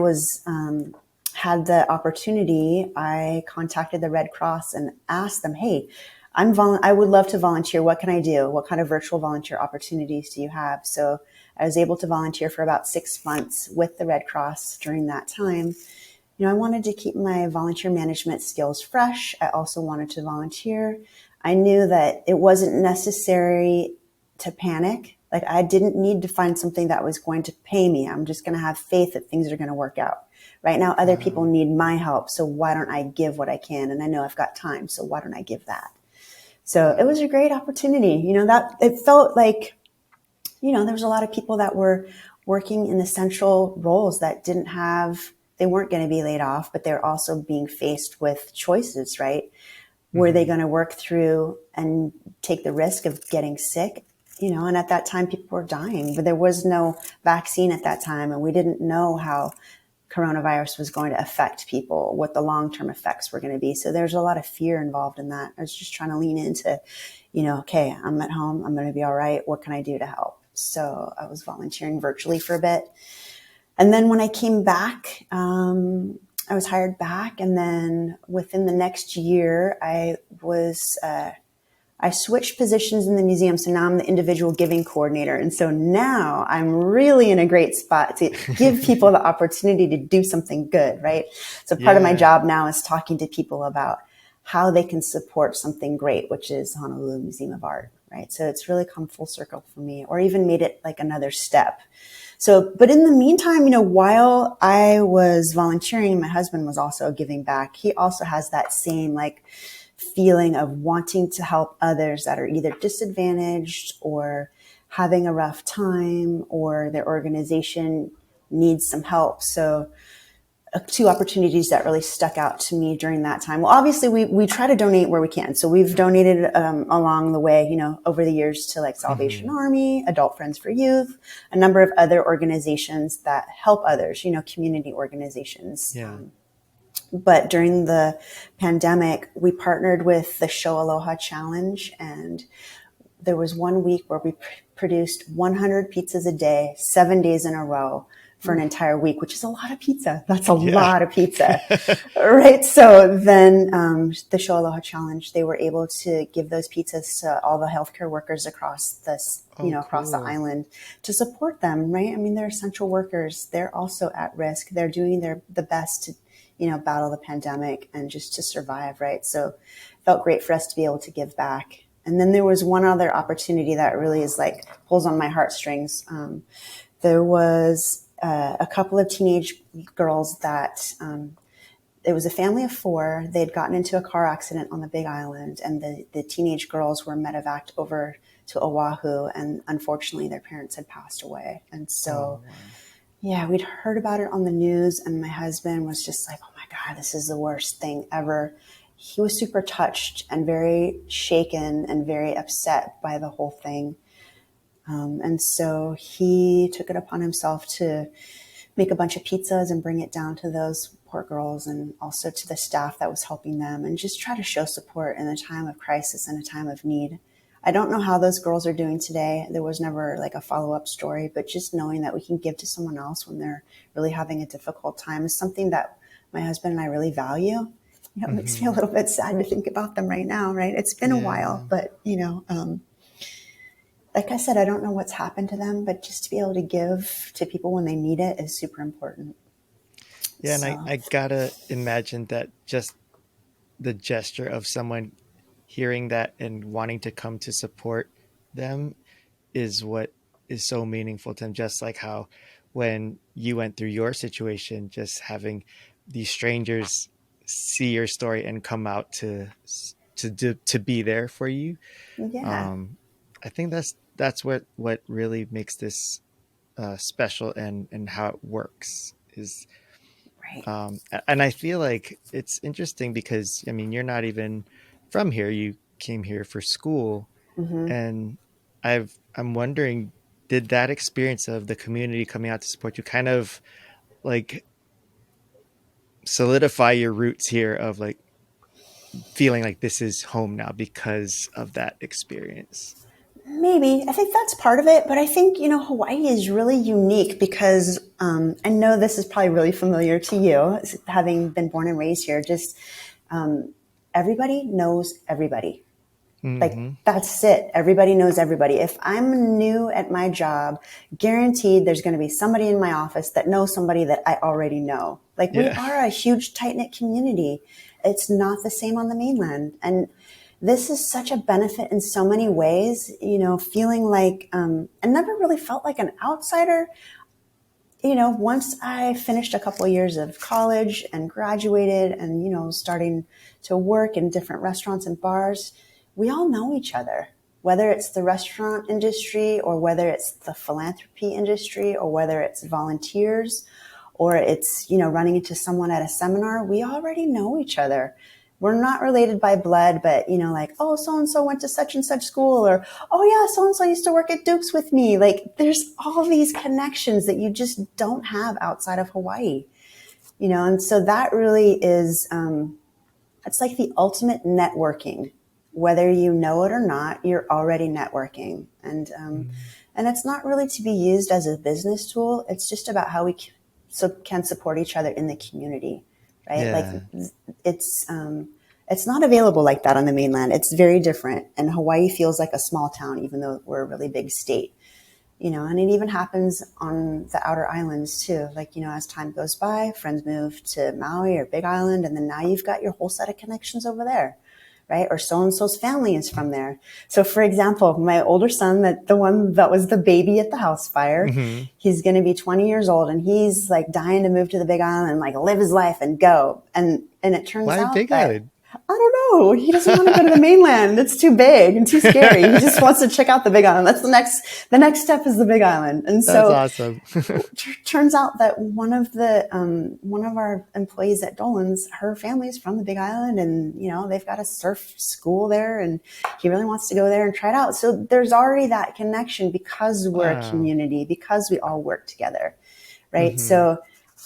had the opportunity, I contacted the Red Cross and asked them, hey, I would love to volunteer. What can I do? What kind of virtual volunteer opportunities do you have? So I was able to volunteer for about 6 months with the Red Cross during that time. I wanted to keep my volunteer management skills fresh. I also wanted to volunteer. I knew that it wasn't necessary to panic. Like, I didn't need to find something that was going to pay me. I'm just going to have faith that things are going to work out. Right now, other people Wow. need my help. So why don't I give what I can? And I know I've got time. So why don't I give that? So it Wow. was a great opportunity. That it felt like, there was a lot of people that were working in essential roles that they weren't going to be laid off, but they're also being faced with choices, right? Were they Mm-hmm. going to work through and take the risk of getting sick? And at that time, people were dying, but there was no vaccine at that time, and we didn't know how coronavirus was going to affect people, what the long-term effects were going to be. So there's a lot of fear involved in that. I was just trying to lean into, okay, I'm at home, I'm going to be all right. What can I do to help? So I was volunteering virtually for a bit. And then when I came back, I was hired back. And then within the next year, I switched positions in the museum. So now I'm the individual giving coordinator. And so now I'm really in a great spot to give people the opportunity to do something good, right? So part of my Yeah. job now is talking to people about how they can support something great, which is Honolulu Museum of Art, right? So it's really come full circle for me, or even made it like another step. So, but in the meantime, while I was volunteering, my husband was also giving back. He also has that same like feeling of wanting to help others that are either disadvantaged or having a rough time, or their organization needs some help. So two opportunities that really stuck out to me during that time. Well, obviously we try to donate where we can. So we've donated along the way, over the years, to like Salvation Mm-hmm. Army, Adult Friends for Youth, a number of other organizations that help others, community organizations. Yeah. But during the pandemic, we partnered with the Show Aloha Challenge, and there was one week where we produced 100 pizzas a day, 7 days in a row for an Ooh. entire week, which is a lot of pizza. That's a Yeah. lot of pizza, right? So then the Show Aloha Challenge, they were able to give those pizzas to all the healthcare workers across Oh, across the cool. island to support them, right? I mean, they're essential workers. They're also at risk. They're doing the best to, battle the pandemic and just to survive, right? So it felt great for us to be able to give back. And then there was one other opportunity that really is like pulls on my heartstrings. There was a couple of teenage girls that it was a family of four. They'd gotten into a car accident on the Big Island, and the teenage girls were medevaced over to Oahu, and unfortunately their parents had passed away. And Oh, so, wow. yeah, we'd heard about it on the news, and my husband was just like, oh my God, this is the worst thing ever. He was super touched and very shaken and very upset by the whole thing. And so he took it upon himself to make a bunch of pizzas and bring it down to those poor girls, and also to the staff that was helping them, and just try to show support in a time of crisis and a time of need. I don't know how those girls are doing today. There was never like a follow-up story, but just knowing that we can give to someone else when they're really having a difficult time is something that my husband and I really value. It makes me a Mm-hmm. little bit sad to think about them right now, right? It's been a while, Yeah. but like I said, I don't know what's happened to them, but just to be able to give to people when they need it is super important. Yeah, and I, So, I gotta imagine that just the gesture of someone hearing that and wanting to come to support them is what is so meaningful to them. Just like how when you went through your situation, just having these strangers see your story and come out to be there for you. Yeah. I think that's what really makes this special, and how it works is. Right. And I feel like it's interesting because, I mean, you're not even from here. You came here for school, Mm-hmm. and I'm wondering, did that experience of the community coming out to support you kind of like solidify your roots here of like feeling like this is home now because of that experience? Maybe. I think that's part of it. But I think, Hawaii is really unique because I know this is probably really familiar to you, having been born and raised here. Just everybody knows everybody. Like, Mm-hmm. that's it. Everybody knows everybody. If I'm new at my job, guaranteed there's going to be somebody in my office that knows somebody that I already know. Like, we Yeah. are a huge, tight-knit community. It's not the same on the mainland. And this is such a benefit in so many ways, feeling like I never really felt like an outsider. Once I finished a couple of years of college and graduated and, starting to work in different restaurants and bars, we all know each other, whether it's the restaurant industry or whether it's the philanthropy industry or whether it's volunteers or it's, running into someone at a seminar. We already know each other. We're not related by blood, but, like, oh, so-and-so went to such and such school, or, oh yeah, so-and-so used to work at Duke's with me. Like, there's all these connections that you just don't have outside of Hawaii, and so that really is, it's like the ultimate networking. Whether you know it or not, you're already networking. And it's not really to be used as a business tool. It's just about how we can support each other in the community, right? Like, Yeah. it's not available like that on the mainland. It's very different. And Hawaii feels like a small town, even though we're a really big state. And it even happens on the outer islands too. Like, as time goes by, friends move to Maui or Big Island, and then now you've got your whole set of connections over there, right? Or so-and-so's family is from there. So for example, my older son, the one that was the baby at the house fire, Mm-hmm. he's going to be 20 years old, and he's like dying to move to the Big Island and like live his life and go. And it turns Why out Big that, Island? I don't know. He doesn't want to go to the mainland. It's too big and too scary. He just wants to check out the Big Island. That's the next step is the Big Island. And That's so awesome. turns out that one of our employees at Dolan's, her family is from the Big Island, and they've got a surf school there, and he really wants to go there and try it out. So there's already that connection because we're a Wow. community, because we all work together, right? Mm-hmm. So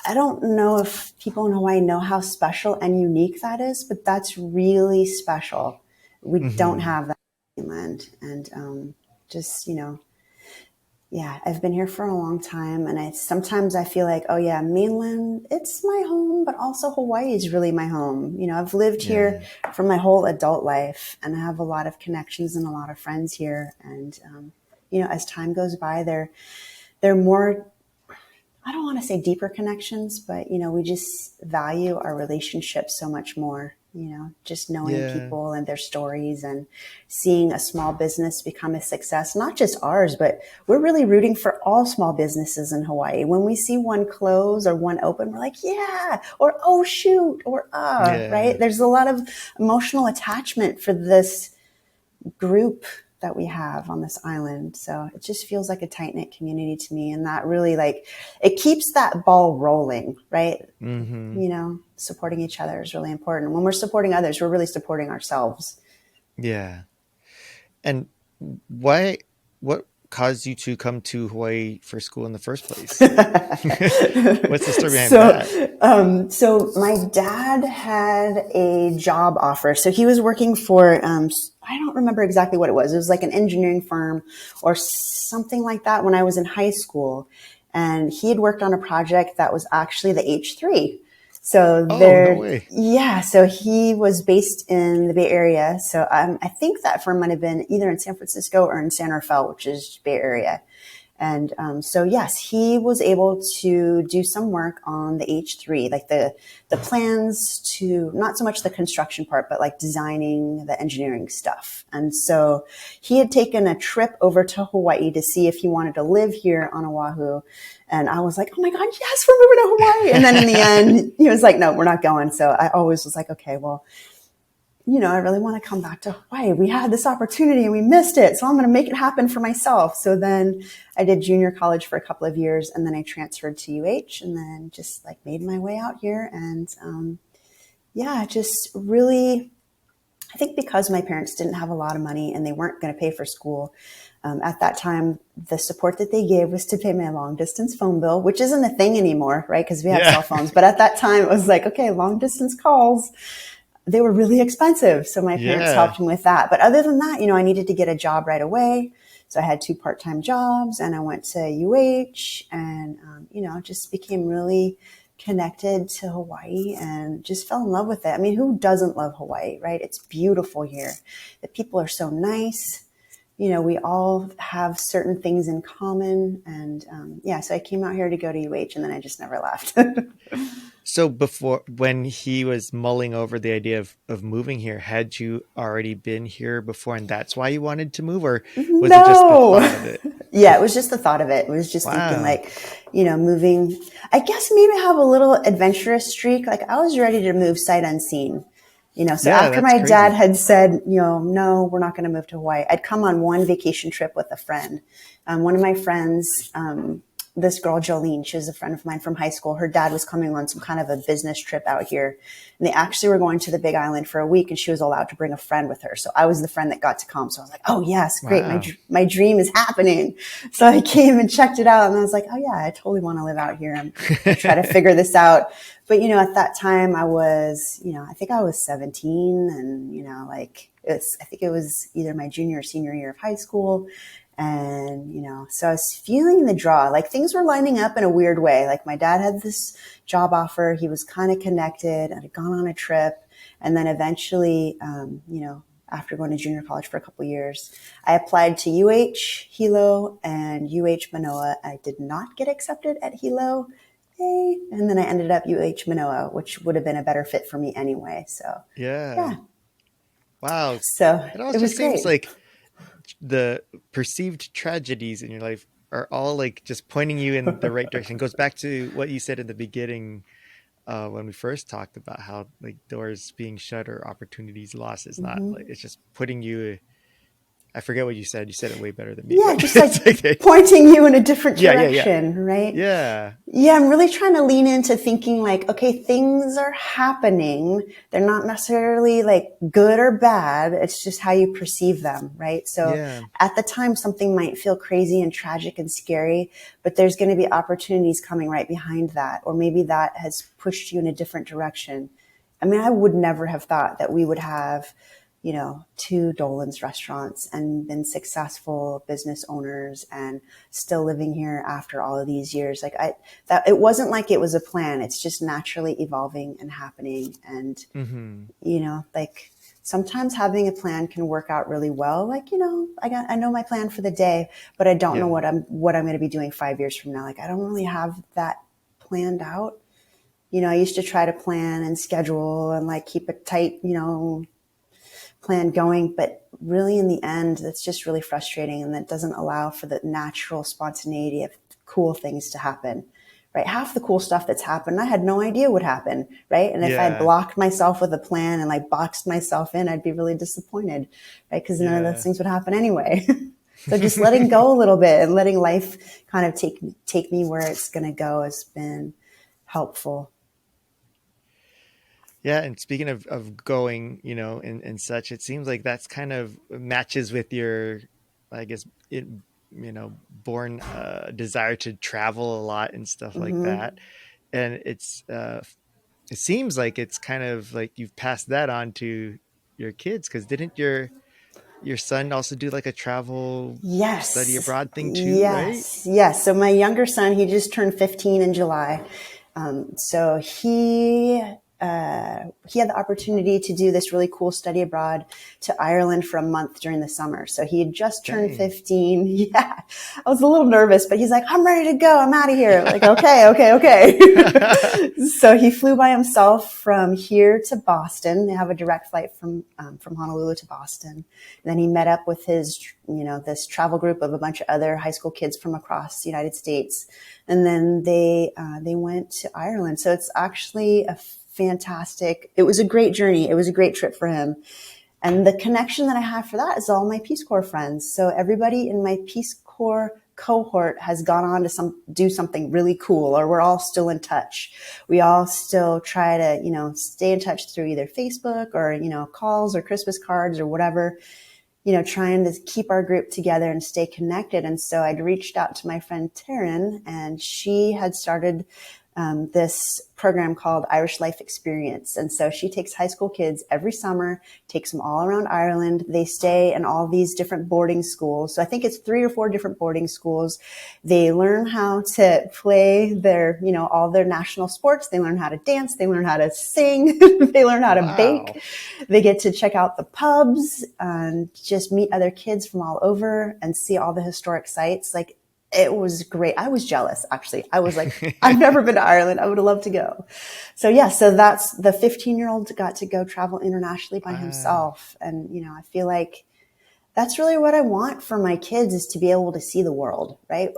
I don't know if people in Hawaii know how special and unique that is, but that's really special. We don't Mm-hmm. have that in mainland, and just yeah, I've been here for a long time, and sometimes I feel like, oh yeah, mainland, it's my home, but also Hawaii is really my home. I've lived here Yeah. for my whole adult life, and I have a lot of connections and a lot of friends here. And as time goes by, they're more, I don't want to say deeper connections, but we just value our relationships so much more. Just knowing Yeah. people and their stories and seeing a small business become a success, not just ours, but we're really rooting for all small businesses in Hawaii. When we see one close or one open, we're like, yeah, or oh shoot, or Yeah. right? There's a lot of emotional attachment for this group that we have on this island. So it just feels like a tight-knit community to me. And that really, like, it keeps that ball rolling, right? Mm-hmm. Supporting each other is really important. When we're supporting others, we're really supporting ourselves. Yeah. And why? What caused you to come to Hawaii for school in the first place? What's the story behind that? So my dad had a job offer. So he was working for, I don't remember exactly what it was. It was like an engineering firm or something like that when I was in high school. And he had worked on a project that was actually the H3. So Oh, no way. yeah, so he was based in the Bay Area. So I think that firm might have been either in San Francisco or in San Rafael, which is Bay Area. And so, yes, he was able to do some work on the H3, like the plans to, not so much the construction part, but like designing the engineering stuff. And so he had taken a trip over to Hawaii to see if he wanted to live here on Oahu. And I was like, oh my God, yes, we're moving to Hawaii. And then in the end, he was like, no, we're not going. So I always was like, okay, well, I really want to come back to Hawaii. We had this opportunity and we missed it. So I'm going to make it happen for myself. So then I did junior college for a couple of years, and then I transferred to UH, and then just like made my way out here. And just really, I think because my parents didn't have a lot of money and they weren't going to pay for school, at that time, the support that they gave was to pay my long distance phone bill, which isn't a thing anymore, right? Because we have cell phones. But at that time, it was like, okay, long distance calls, they were really expensive. So my parents helped me with that. But other than that, I needed to get a job right away. So I had 2 part-time jobs, and I went to UH, and, just became really connected to Hawaii and just fell in love with it. I mean, who doesn't love Hawaii, right? It's beautiful here. The people are so nice. We all have certain things in common. And so I came out here to go to UH, and then I just never left. So before, when he was mulling over the idea of moving here, had you already been here before and that's why you wanted to move, or was it just the thought of it? Yeah, it was just the thought of it. It was just thinking like, moving, I guess maybe have a little adventurous streak. Like I was ready to move sight unseen. So after my dad had said, no, we're not going to move to Hawaii, I'd come on one vacation trip with a friend. One of my friends, this girl, Jolene, she was a friend of mine from high school. Her dad was coming on some kind of a business trip out here. And they actually were going to the Big Island for a week, and she was allowed to bring a friend with her. So I was the friend that got to come. So I was like, oh, yes, great. Wow. My dream is happening. So I came and checked it out, and I was like, oh, yeah, I totally want to live out here and try to figure this out. But, at that time I was, I think I was 17, and, I think it was either my junior or senior year of high school. And, so I was feeling the draw, like things were lining up in a weird way. Like my dad had this job offer. He was kind of connected. I had gone on a trip. And then eventually, after going to junior college for a couple of years, I applied to UH Hilo and UH Manoa. I did not get accepted at Hilo. Hey. And then I ended up UH Manoa, which would have been a better fit for me anyway. So, yeah. Wow. So it also just seems like the perceived tragedies in your life are all like just pointing you in the right direction. It goes back to what you said in the beginning, when we first talked about how like doors being shut or opportunities lost is not like, it's just putting you, I forget what you said. You said it way better than me. Yeah, just like pointing you in a different direction, right? Yeah. Yeah, I'm really trying to lean into thinking like, okay, things are happening. They're not necessarily like good or bad. It's just how you perceive them, right? So at the time, something might feel crazy and tragic and scary, but there's going to be opportunities coming right behind that. Or maybe that has pushed you in a different direction. I mean, I would never have thought that we would have 2 Dolan's restaurants and been successful business owners and still living here after all of these years. Like that it wasn't like it was a plan. It's just naturally evolving and happening. And, like sometimes having a plan can work out really well. Like, I know my plan for the day, but I don't know what I'm going to be doing 5 years from now. Like, I don't really have that planned out. I used to try to plan and schedule and like keep it tight, plan going, but really in the end, that's just really frustrating, and that doesn't allow for the natural spontaneity of cool things to happen, right? Half the cool stuff that's happened, I had no idea would happen, right? And if I blocked myself with a plan and like boxed myself in, I'd be really disappointed, right? Because none of those things would happen anyway. So just letting go a little bit and letting life kind of take me where it's going to go has been helpful. Yeah. And speaking of going, and such, it seems like that's kind of matches with your, I guess, born desire to travel a lot and stuff like that. And it seems like it's kind of like you've passed that on to your kids. Cause didn't your son also do like a travel study abroad thing too, right? Yes. So my younger son, he just turned 15 in July. So he he had the opportunity to do this really cool study abroad to Ireland for a month during the summer. So he had just turned 15. Yeah. I was a little nervous, but he's like, I'm ready to go. I'm out of here. Like, okay. So he flew by himself from here to Boston. They have a direct flight from Honolulu to Boston. And then he met up with his, this travel group of a bunch of other high school kids from across the United States. And then they went to Ireland. So it's actually it was a great journey. It was a great trip for him. And the connection that I have for that is all my Peace Corps friends. So everybody in my Peace Corps cohort has gone on to do something really cool, or we're all still in touch. We all still try to, stay in touch through either Facebook or, calls or Christmas cards or whatever, trying to keep our group together and stay connected. And so I'd reached out to my friend Taryn, and she had started this program called Irish Life Experience. And so she takes high school kids every summer, takes them all around Ireland. They stay in all these different boarding schools. So I think it's 3 or 4 different boarding schools. They learn how to play their, all their national sports. They learn how to dance. They learn how to sing. They learn how to bake. They get to check out the pubs and just meet other kids from all over and see all the historic sites. Like, it was great. I was jealous, actually. I was like, I've never been to Ireland. I would love to go. So yeah, so that's the 15-year-old got to go travel internationally by himself. And, I feel like that's really what I want for my kids, is to be able to see the world, right?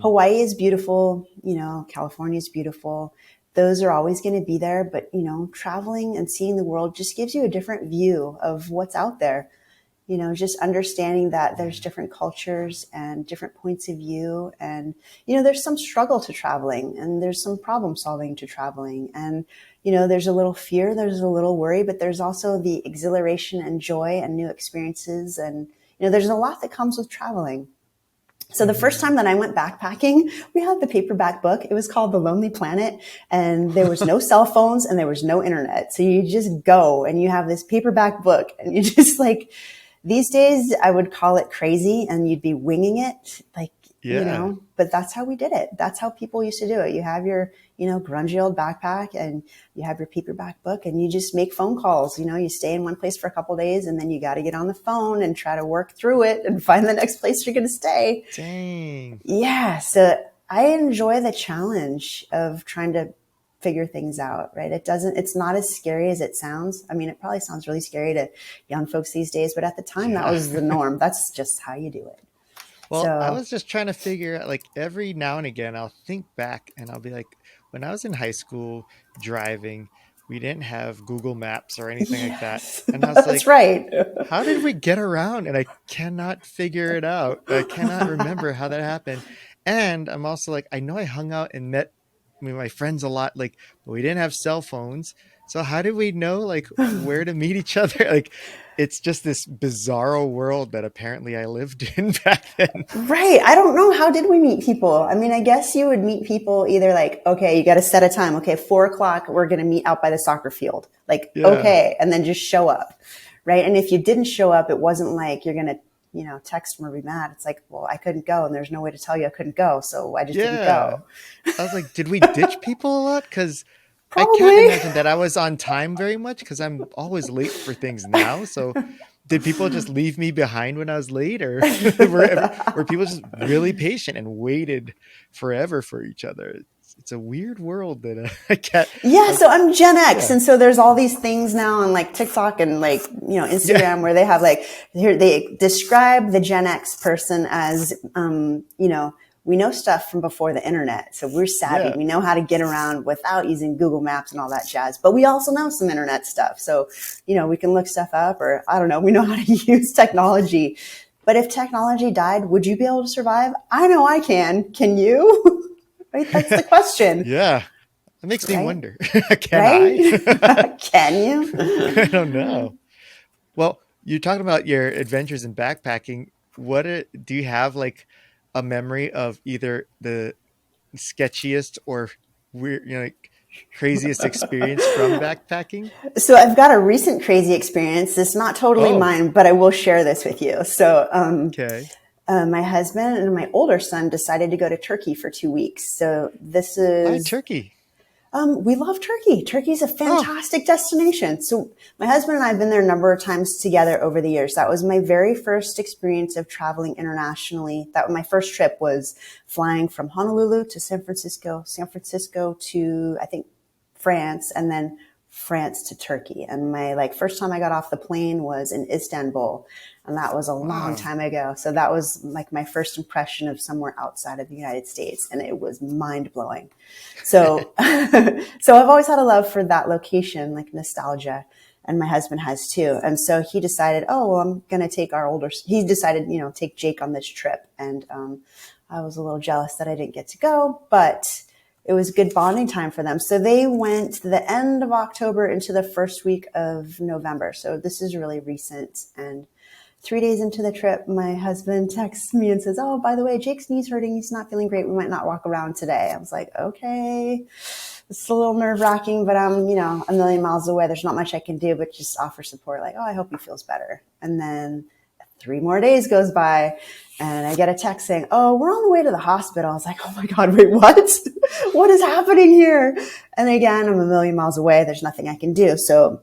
Hawaii is beautiful. California is beautiful. Those are always going to be there. But, traveling and seeing the world just gives you a different view of what's out there. Just understanding that there's different cultures and different points of view. And, there's some struggle to traveling, and there's some problem solving to traveling. And, there's a little fear, there's a little worry, but there's also the exhilaration and joy and new experiences. And, there's a lot that comes with traveling. So the first time that I went backpacking, we had the paperback book. It was called The Lonely Planet, and there was no cell phones and there was no internet. So you just go and you have this paperback book, and you just these days I would call it crazy, and you'd be winging it, but that's how we did it. That's how people used to do it. You have your, grungy old backpack, and you have your paperback book, and you just make phone calls. You stay in one place for a couple of days, and then you got to get on the phone and try to work through it and find the next place you're going to stay. Dang. Yeah. So I enjoy the challenge of trying to figure things out, right? It's not as scary as it sounds. I mean, it probably sounds really scary to young folks these days, but at the time that was the norm. That's just how you do it. Well, I was just trying to figure out, every now and again, I'll think back and I'll be like, when I was in high school driving, we didn't have Google Maps or anything like that. And I was that's right. How did we get around? And I cannot figure it out. I cannot remember how that happened. And I'm also I know I hung out and met my friends a lot, but we didn't have cell phones. So how did we know where to meet each other? It's just this bizarro world that apparently I lived in back then. Right. I don't know. How did we meet people? I mean, I guess you would meet people either okay, you got to set a time. Okay, 4:00, we're going to meet out by the soccer field. Okay. And then just show up. Right. And if you didn't show up, it wasn't you're going to, text them or be mad. It's well, I couldn't go, and there's no way to tell you I couldn't go. So I just didn't go. I was did we ditch people a lot? Because I can't imagine that I was on time very much, because I'm always late for things now. So did people just leave me behind when I was late, or were people just really patient and waited forever for each other? It's a weird world that I can't. Yeah. So I'm Gen X. Yeah. And so there's all these things now on TikTok and Instagram where they have here, they describe the Gen X person as, we know stuff from before the internet. So we're savvy. Yeah. We know how to get around without using Google Maps and all that jazz. But we also know some internet stuff. So, we can look stuff up, or I don't know, we know how to use technology. But if technology died, would you be able to survive? I know I can. Can you? Right? That's the question. Yeah. That makes me wonder. Can I? Can you? I don't know. Well, you're talking about your adventures in backpacking. Do you have a memory of either the sketchiest or weird, craziest experience from backpacking? So I've got a recent crazy experience. It's not totally mine, but I will share this with you. So, okay. My husband and my older son decided to go to Turkey for 2 weeks. So this is... Why Turkey? We love Turkey. Turkey's a Oh, fantastic destination. So my husband and I have been there a number of times together over the years. That was my very first experience of traveling internationally. That my first trip was flying from Honolulu to San Francisco to, I think, France, and then France to Turkey. And my first time I got off the plane was in Istanbul, and that was a long wow. time ago. So that was like my first impression of somewhere outside of the United States, and it was mind blowing. So, so I've always had a love for that location, like nostalgia, and my husband has too. And so he decided, oh, well, I'm going to take he decided, take Jake on this trip. And I was a little jealous that I didn't get to go, but it was good bonding time for them. So they went the end of October into the first week of November. So this is really recent. And 3 days into the trip, my husband texts me and says, oh, by the way, Jake's knee's hurting. He's not feeling great. We might not walk around today. I was like, okay, it's a little nerve wracking, but I'm, a million miles away. There's not much I can do, but just offer support. Like, oh, I hope he feels better. And then 3 more days goes by and I get a text saying, oh, we're on the way to the hospital. I was like, oh my God, wait, what? What is happening here? And again, I'm a million miles away. There's nothing I can do. So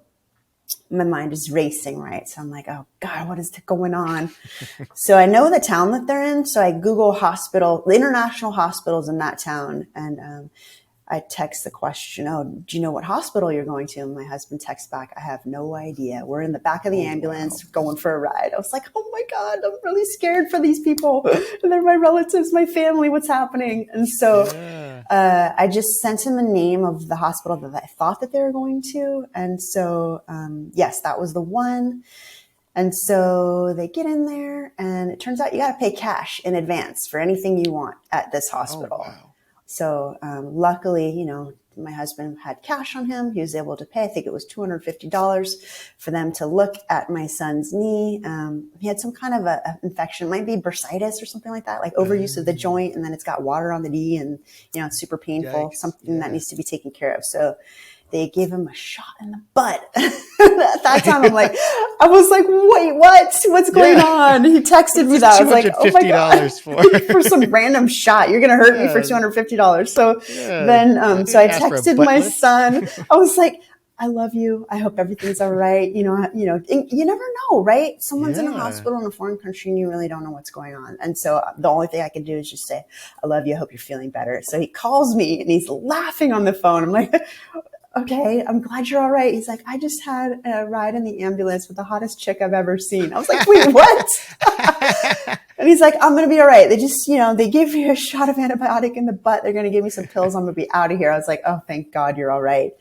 my mind is racing, right? So I'm like, oh God, what is going on? So I know the town that they're in. So I Google the international hospitals in that town. And I text the question, oh, do you know what hospital you're going to? And my husband texts back, I have no idea. We're in the back of the ambulance going for a ride. I was like, oh my God, I'm really scared for these people. They're my relatives, my family, what's happening? And so I just sent him a name of the hospital that I thought that they were going to. And so, yes, that was the one. And so they get in there and it turns out you got to pay cash in advance for anything you want at this Oh, hospital. wow. So luckily, my husband had cash on him. He was able to pay. I think it was $250 for them to look at my son's knee. He had some kind of a infection. It might be bursitis or something like that, like overuse of the joint, and then it's got water on the knee, and it's super painful. Yikes. Something that Yeah. needs to be taken care of. So they gave him a shot in the butt. At that time, I was like, wait, what? What's going on? He texted me that. I was like, oh my God, $250 for some random shot. You're going to hurt me for Yeah. $250. So Yeah. then, I so I didn't ask for a texted butt my lift. son. I was like, I love you. I hope everything's all right. You never know, right? Someone's in a Yeah. hospital in a foreign country and you really don't know what's going on. And so the only thing I can do is just say, I love you. I hope you're feeling better. So he calls me and he's laughing on the phone. I'm like, okay, I'm glad you're all right. He's like, I just had a ride in the ambulance with the hottest chick I've ever seen. I was like, wait, what? And he's like, I'm going to be all right. They just, they gave me a shot of antibiotic in the butt. They're going to give me some pills. I'm going to be out of here. I was like, oh, thank God you're all right.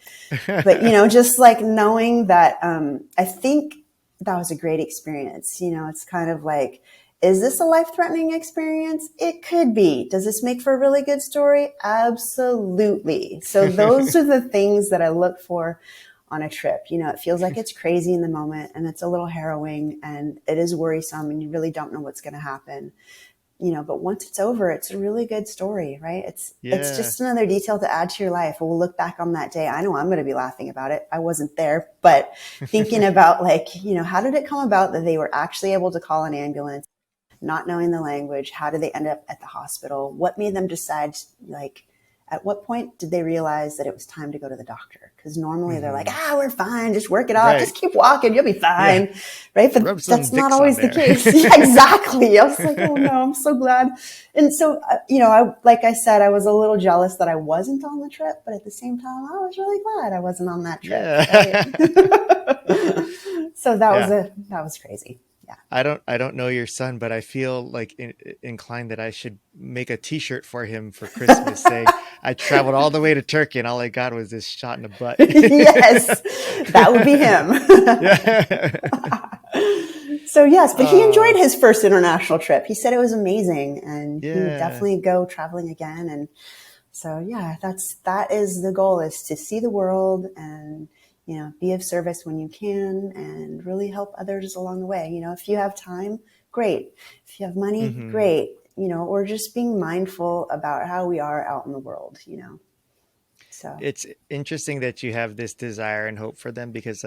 But, just like knowing that, I think that was a great experience. It's kind of like, is this a life-threatening experience? It could be. Does this make for a really good story? Absolutely. So those are the things that I look for on a trip. It feels like it's crazy in the moment and it's a little harrowing and it is worrisome and you really don't know what's going to happen. But once it's over, it's a really good story, right? It's Yeah. just another detail to add to your life. We'll look back on that day. I know I'm going to be laughing about it. I wasn't there, but thinking about how did it come about that they were actually able to call an ambulance? Not knowing the language, how did they end up at the hospital? What made them decide, at what point did they realize that it was time to go to the doctor? Because normally they're like, we're fine, just work it off, Right. just keep walking, you'll be fine, Yeah. right? But Rub some that's not Vicks on always the there. case. Yeah, exactly. I was like, oh no, I'm so glad. And so, like I said, I was a little jealous that I wasn't on the trip, but at the same time, I was really glad I wasn't on that trip, Yeah. right? So Yeah. that was crazy. Yeah. I don't know your son, but I feel like inclined that I should make a T-shirt for him for Christmas saying I traveled all the way to Turkey and all I got was this shot in the butt. Yes, that would be him. Yeah. So yes, but he enjoyed Uh, his first international trip. He said it was amazing and he would yeah. definitely go traveling again. And so, yeah, that is the goal, is to see the world and, be of service when you can and really help others along the way. If you have time, great. If you have money, Hmm. great. Or just being mindful about how we are out in the world. So, It's interesting that you have this desire and hope for them because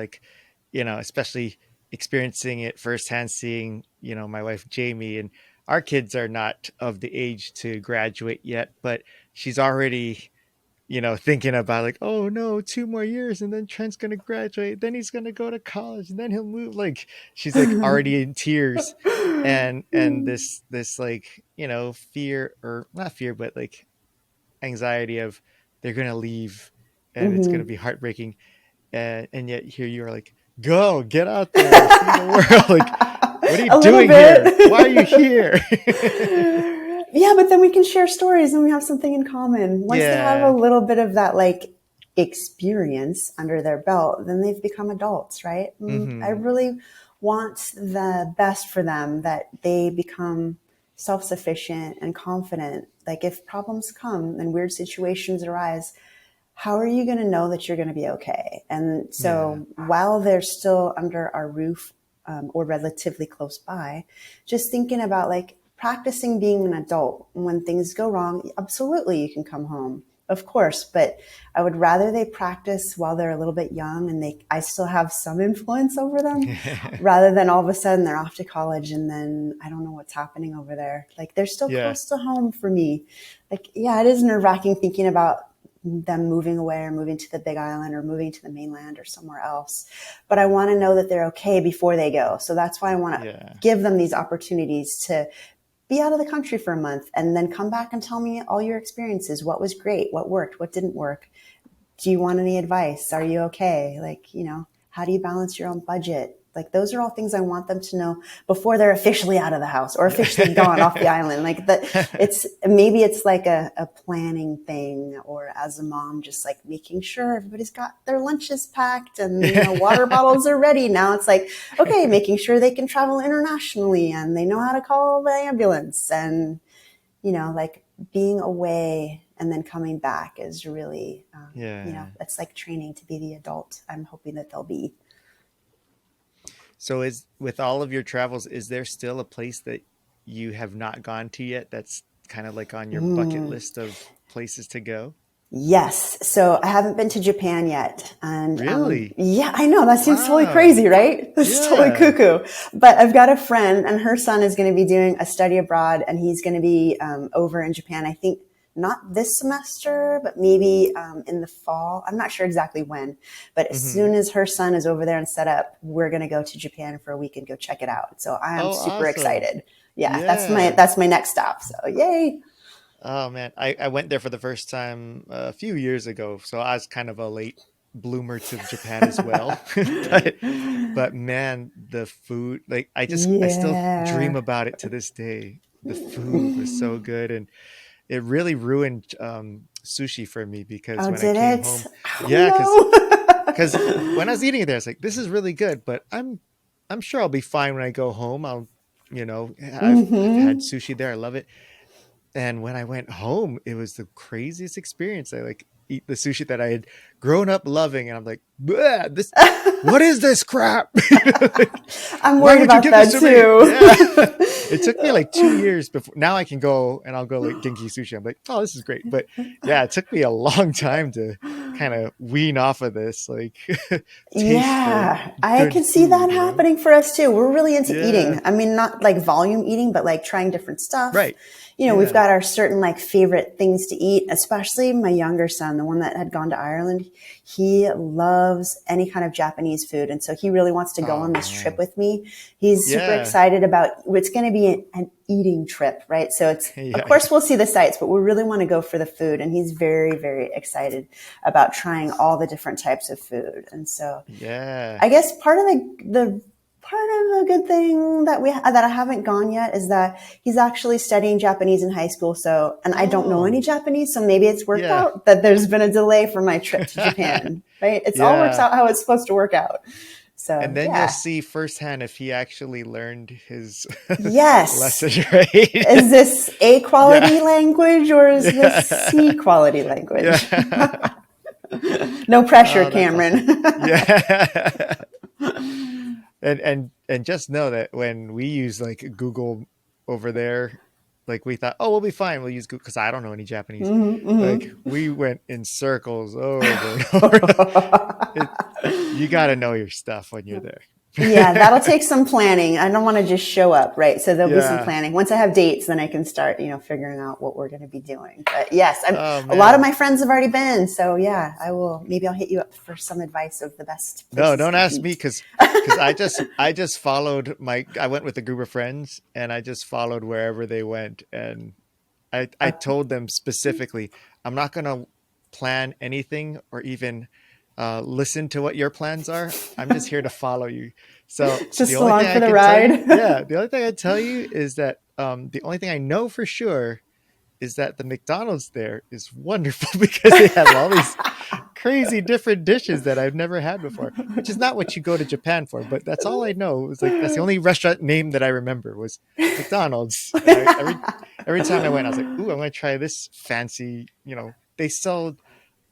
especially experiencing it firsthand, seeing, my wife Jamie and our kids are not of the age to graduate yet, but she's already thinking about like, oh no, 2 more years and then Trent's gonna graduate, then he's gonna go to college, and then he'll move. Like she's like already in tears, and this like fear, or not fear, but like anxiety of they're gonna leave, and it's gonna Mhm. be heartbreaking, and yet here you are like, go get out there, see the world. Like, what are you A little doing here? Why are you bit. here? Yeah, but then we can share stories and we have something in common. Once they have a Yeah. little bit of that like experience under their belt, then they've become adults, right? I Hmm. really want the best for them, that they become self-sufficient and confident. Like if problems come and weird situations arise, how are you going to know that you're going to be okay? And Yeah. so while they're still under our roof, or relatively close by, just thinking about like practicing being an adult. When things go wrong, absolutely you can come home, of course, but I would rather they practice while they're a little bit young and I still have some influence over them, rather than all of a sudden they're off to college and then I don't know what's happening over there. Like they're still Yeah. close to home for me. Like, yeah, it is nerve wracking thinking about them moving away or moving to the Big Island or moving to the mainland or somewhere else. But I want to know that they're okay before they go. So that's why I want to Yeah. give them these opportunities to be out of the country for a month and then come back and tell me all your experiences. What was great? What worked? What didn't work? Do you want any advice? Are you okay? Like, how do you balance your own budget? Like those are all things I want them to know before they're officially out of the house or officially gone off the Yeah. island. Like that, maybe it's like a planning thing, or as a mom, just like making sure everybody's got their lunches packed and, water bottles are ready. Now it's like, okay, making sure they can travel internationally and they know how to call the ambulance, and, like being away and then coming back is really, Yeah. it's like training to be the adult I'm hoping that they'll be. So is with all of your travels, is there still a place that you have not gone to yet that's kind of like on your bucket list of places to go? Yes. So I haven't been to Japan yet. And Really? yeah, I know that seems totally Wow. crazy, right? It's totally Yeah. cuckoo. But I've got a friend and her son is going to be doing a study abroad and he's going to be over in Japan, I think not this semester, but maybe in the fall. I'm not sure exactly when. But as Hmm. soon as her son is over there and set up, we're going to go to Japan for a week and go check it out. So I am Oh, super awesome. excited. Yeah, that's my Yeah. that's my next stop. So yay. Oh man, I went there for the first time a few years ago, so I was kind of a late bloomer to Japan as well. but but man, the food, like I still dream Yeah. about it to this day. The food was so good, and it really ruined sushi for me because Oh, when I did came it? home, Oh yeah, because when I no. was eating it there, it's like this is really good, but I'm sure I'll be fine when I go home. I've had hmm sushi there, I love it. And when I went home, it was the craziest experience. I like eat the sushi that I had grown up loving, and I'm like, "Bleh, this, what is this crap? Like, I'm why worried would you about give this that to me?" Yeah, it took me like 2 years before. Now I can go and I'll go like Genki Sushi. I'm like, oh, this is great. But yeah, it took me a long time to kind of wean off of this, like taste for Yeah, I good can see that food. happening for us too. We're really into Yeah, eating. I mean, not like volume eating, but like trying different stuff. right. We've Yeah. got our certain like favorite things to eat, especially my younger son, the one that had gone to Ireland. He loves any kind of Japanese food. And so he really wants to go Oh on this trip man. with me. He's super Yeah. excited about it's going to be an eating trip, right? So of Yeah. course, we'll see the sights, but we really want to go for the food. And he's very, very excited about trying all the different types of food. And so Yeah. I guess part of the part of the good thing that I haven't gone yet is that he's actually studying Japanese in high school. So, and I don't know any Oh, Japanese, so maybe it's worked yeah. out that there's been a delay for my trip to Japan. Right? It's all works Yeah. out how it's supposed to work out. And So then you'll yeah, see firsthand if he actually learned his yes. lesson, right? Is this A Yeah. quality language or is this C Yeah. quality language? Yeah. No pressure, Oh, that's awesome. Cameron. Yeah. And just know that when we use like Google over there, like we thought, oh, we'll be fine. We'll use Google because I don't know any Japanese. Like hmm we went in circles over and over. It, you got to know your stuff when you're there. Yeah, that'll take some planning. I don't want to just show up, right? So there'll be some Yeah. planning. Once I have dates, then I can start, figuring out what we're going to be doing. But yes, Oh a lot of man. my friends have already been. So yeah, I will, maybe I'll hit you up for some advice of the best No, places don't to ask me eat. because I just followed I went with a group of friends and I just followed wherever they went, and I told them specifically, I'm not gonna plan anything or even listen to what your plans are. I'm just here to follow you. So the Just only thing along for I the can tell you, ride. yeah, the only thing I tell you is that the only thing I know for sure is that the McDonald's there is wonderful because they have all these crazy different dishes that I've never had before, which is not what you go to Japan for, but that's all I know. It was like that's the only restaurant name that I remember was McDonald's. And every time I went, I was like, "Ooh, I'm going to try this fancy." They sell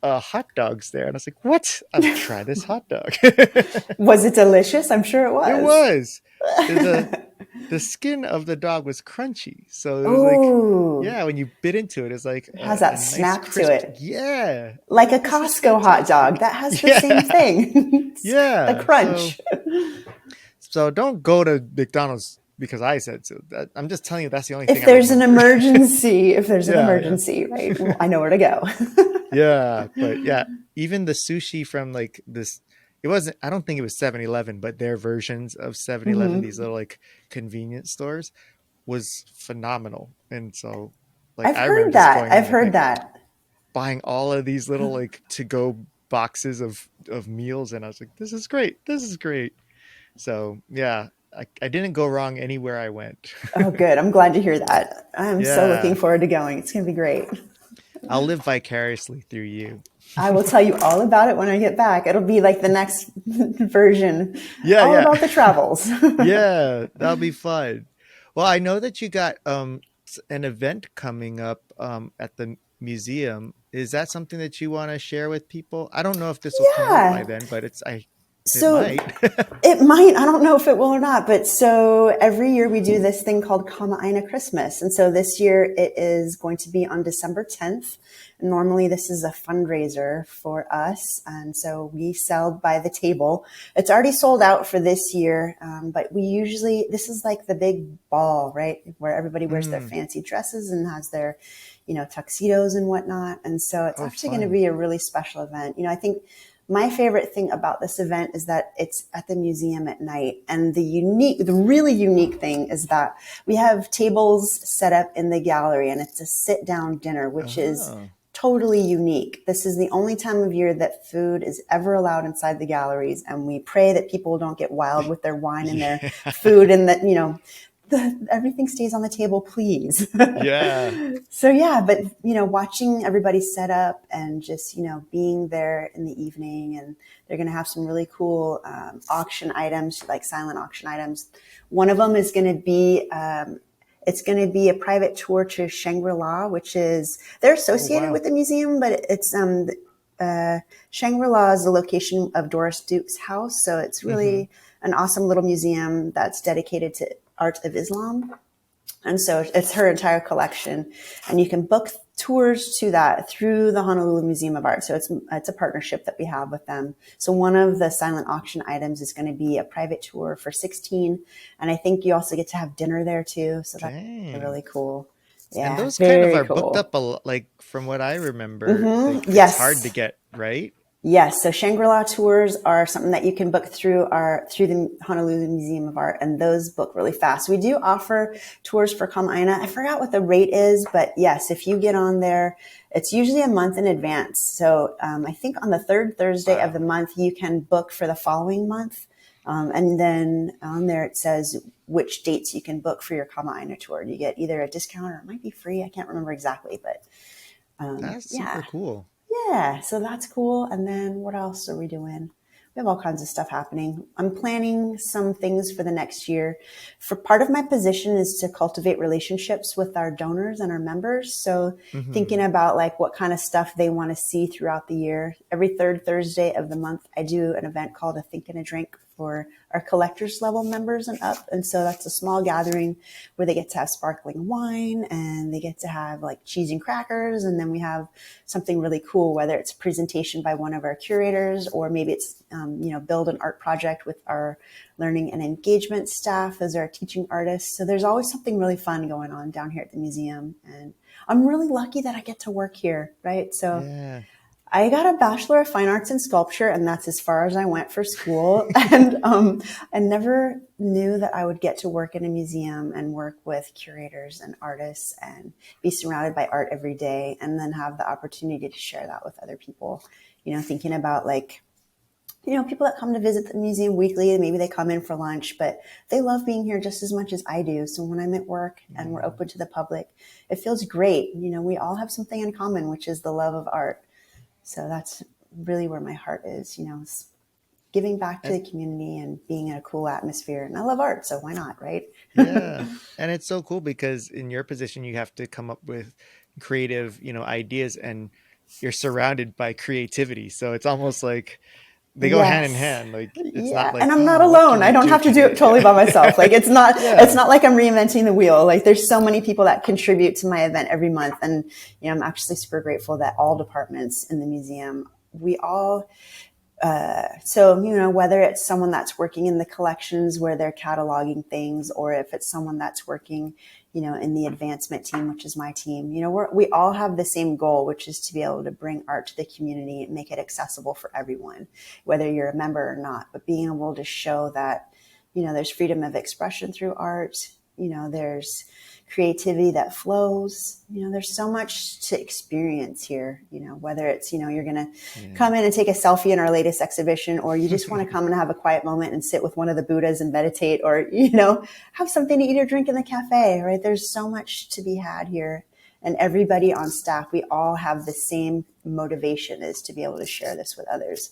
hot dogs there, and I was like, "What? I'll try this hot dog." Was it delicious? I'm sure it It was. was the the skin of the dog was crunchy, so it was like, Oh, yeah, when you bit into it, it's like it has a that nice snap to crisp. it. Yeah, I was Like a like, this is Costco hot dog. fantastic. That has the same Yeah, thing. The yeah. So crunch. so don't go to McDonald's because I said so. I'm just telling you that's the only thing If I there's an remember. emergency, Yeah, yeah, right? Well, I know where to go. yeah. But yeah, even the sushi from like this, it wasn't. I don't think it was 7-Eleven, but their versions of 7-Eleven, these little like convenience stores, was phenomenal. And so, like, I've I remember heard just that. going I've in and heard like that. buying all of these little like to go boxes of meals, and I was like, this is great. This is great. So yeah, I didn't go wrong anywhere I went. Oh, good. I'm glad to hear that. I'm so looking Yeah, forward to going. It's going to be great. I'll live vicariously through you. I will tell you all about it when I get back. It'll be like the next version, Yeah, all yeah, about the travels. yeah. That'll be fun. Well, I know that you got an event coming up at the museum. Is that something that you want to share with people? I don't know if this will come out by Yeah. then, but it So might. it might, I don't know if it will or not, but so every year we do this thing called Kama'aina Christmas. And so this year it is going to be on December 10th. Normally this is a fundraiser for us. And so we sell by the table. It's already sold out for this year. But this is like the big ball, right? Where everybody wears their Mm. fancy dresses and has their, tuxedos and whatnot. And so it's Oh, actually going to fun. be a really special event. I think my favorite thing about this event is that it's at the museum at night. And the really unique thing is that we have tables set up in the gallery and it's a sit down dinner, which is Oh. totally unique. This is the only time of year that food is ever allowed inside the galleries. And we pray that people don't get wild with their wine and their Yeah. food and that, everything stays on the table, please. Yeah. So yeah, but watching everybody set up and just being there in the evening, and they're going to have some really cool auction items, like silent auction items. One of them is going to be it's going to be a private tour to Shangri-La, which is they're Oh, associated wow. with the museum, but it's Shangri-La is the location of Doris Duke's house, so it's Hmm. really an awesome little museum that's dedicated to art of Islam. And so it's her entire collection. And you can book tours to that through the Honolulu Museum of Art. So it's a partnership that we have with them. So one of the silent auction items is going to be a private tour for 16. And I think you also get to have dinner there too. So that's Dang. really cool. And Yeah, those kind of very are booked cool. up like from what I remember, it's hard to Yes. get, right? Yes, so Shangri-La tours are something that you can book through the Honolulu Museum of Art, and those book really fast. We do offer tours for Kama'aina. I forgot what the rate is, but yes, if you get on there, it's usually a month in advance. So I think on the third Thursday of the Wow. month, you can book for the following month. And then on there, it says which dates you can book for your Kama'aina tour. You get either a discount or it might be free. I can't remember exactly, but That's yeah. super cool. Yeah, so that's cool. And then what else are we doing? We have all kinds of stuff happening. I'm planning some things for the next year. For part of my position is to cultivate relationships with our donors and our members. So thinking Hmm. about like what kind of stuff they want to see throughout the year. Every third Thursday of the month, I do an event called a Think and a Drink for our collectors level members and up. And so that's a small gathering where they get to have sparkling wine and they get to have like cheese and crackers. And then we have something really cool, whether it's a presentation by one of our curators, or maybe it's, build an art project with our learning and engagement staff as our teaching artists. So there's always something really fun going on down here at the museum. And I'm really lucky that I get to work here, right? So Yeah. I got a Bachelor of Fine Arts in Sculpture, and that's as far as I went for school. And I never knew that I would get to work in a museum and work with curators and artists and be surrounded by art every day, and then have the opportunity to share that with other people. Thinking about people that come to visit the museum weekly, and maybe they come in for lunch, but they love being here just as much as I do. So when I'm at work and we're open to the public, it feels great. We all have something in common, which is the love of art. So that's really where my heart is, giving back to the community and being in a cool atmosphere. And I love art, so why not, right? Yeah. And it's so cool because in your position, you have to come up with creative, ideas, and you're surrounded by creativity. So it's almost like they go hand in Yes. hand. Like, it's not Yeah. like, And I'm not oh, what can alone. I we don't do have to do it today? totally by myself. Like it's not Yeah. like I'm reinventing the wheel. Like there's so many people that contribute to my event every month. And, I'm actually super grateful that all departments in the museum, we all, whether it's someone that's working in the collections where they're cataloging things, or if it's someone that's working, in the advancement team, which is my team, we all have the same goal, which is to be able to bring art to the community and make it accessible for everyone, whether you're a member or not, but being able to show that, there's freedom of expression through art. There's creativity that flows. There's so much to experience here, whether it's, you're going to come in and take a selfie in our latest exhibition, or you just want to come and have a quiet moment and sit with one of the Buddhas and meditate, or, have something to eat or drink in the cafe, right? There's so much to be had here. And everybody on staff, we all have the same motivation, is to be able to share this with others.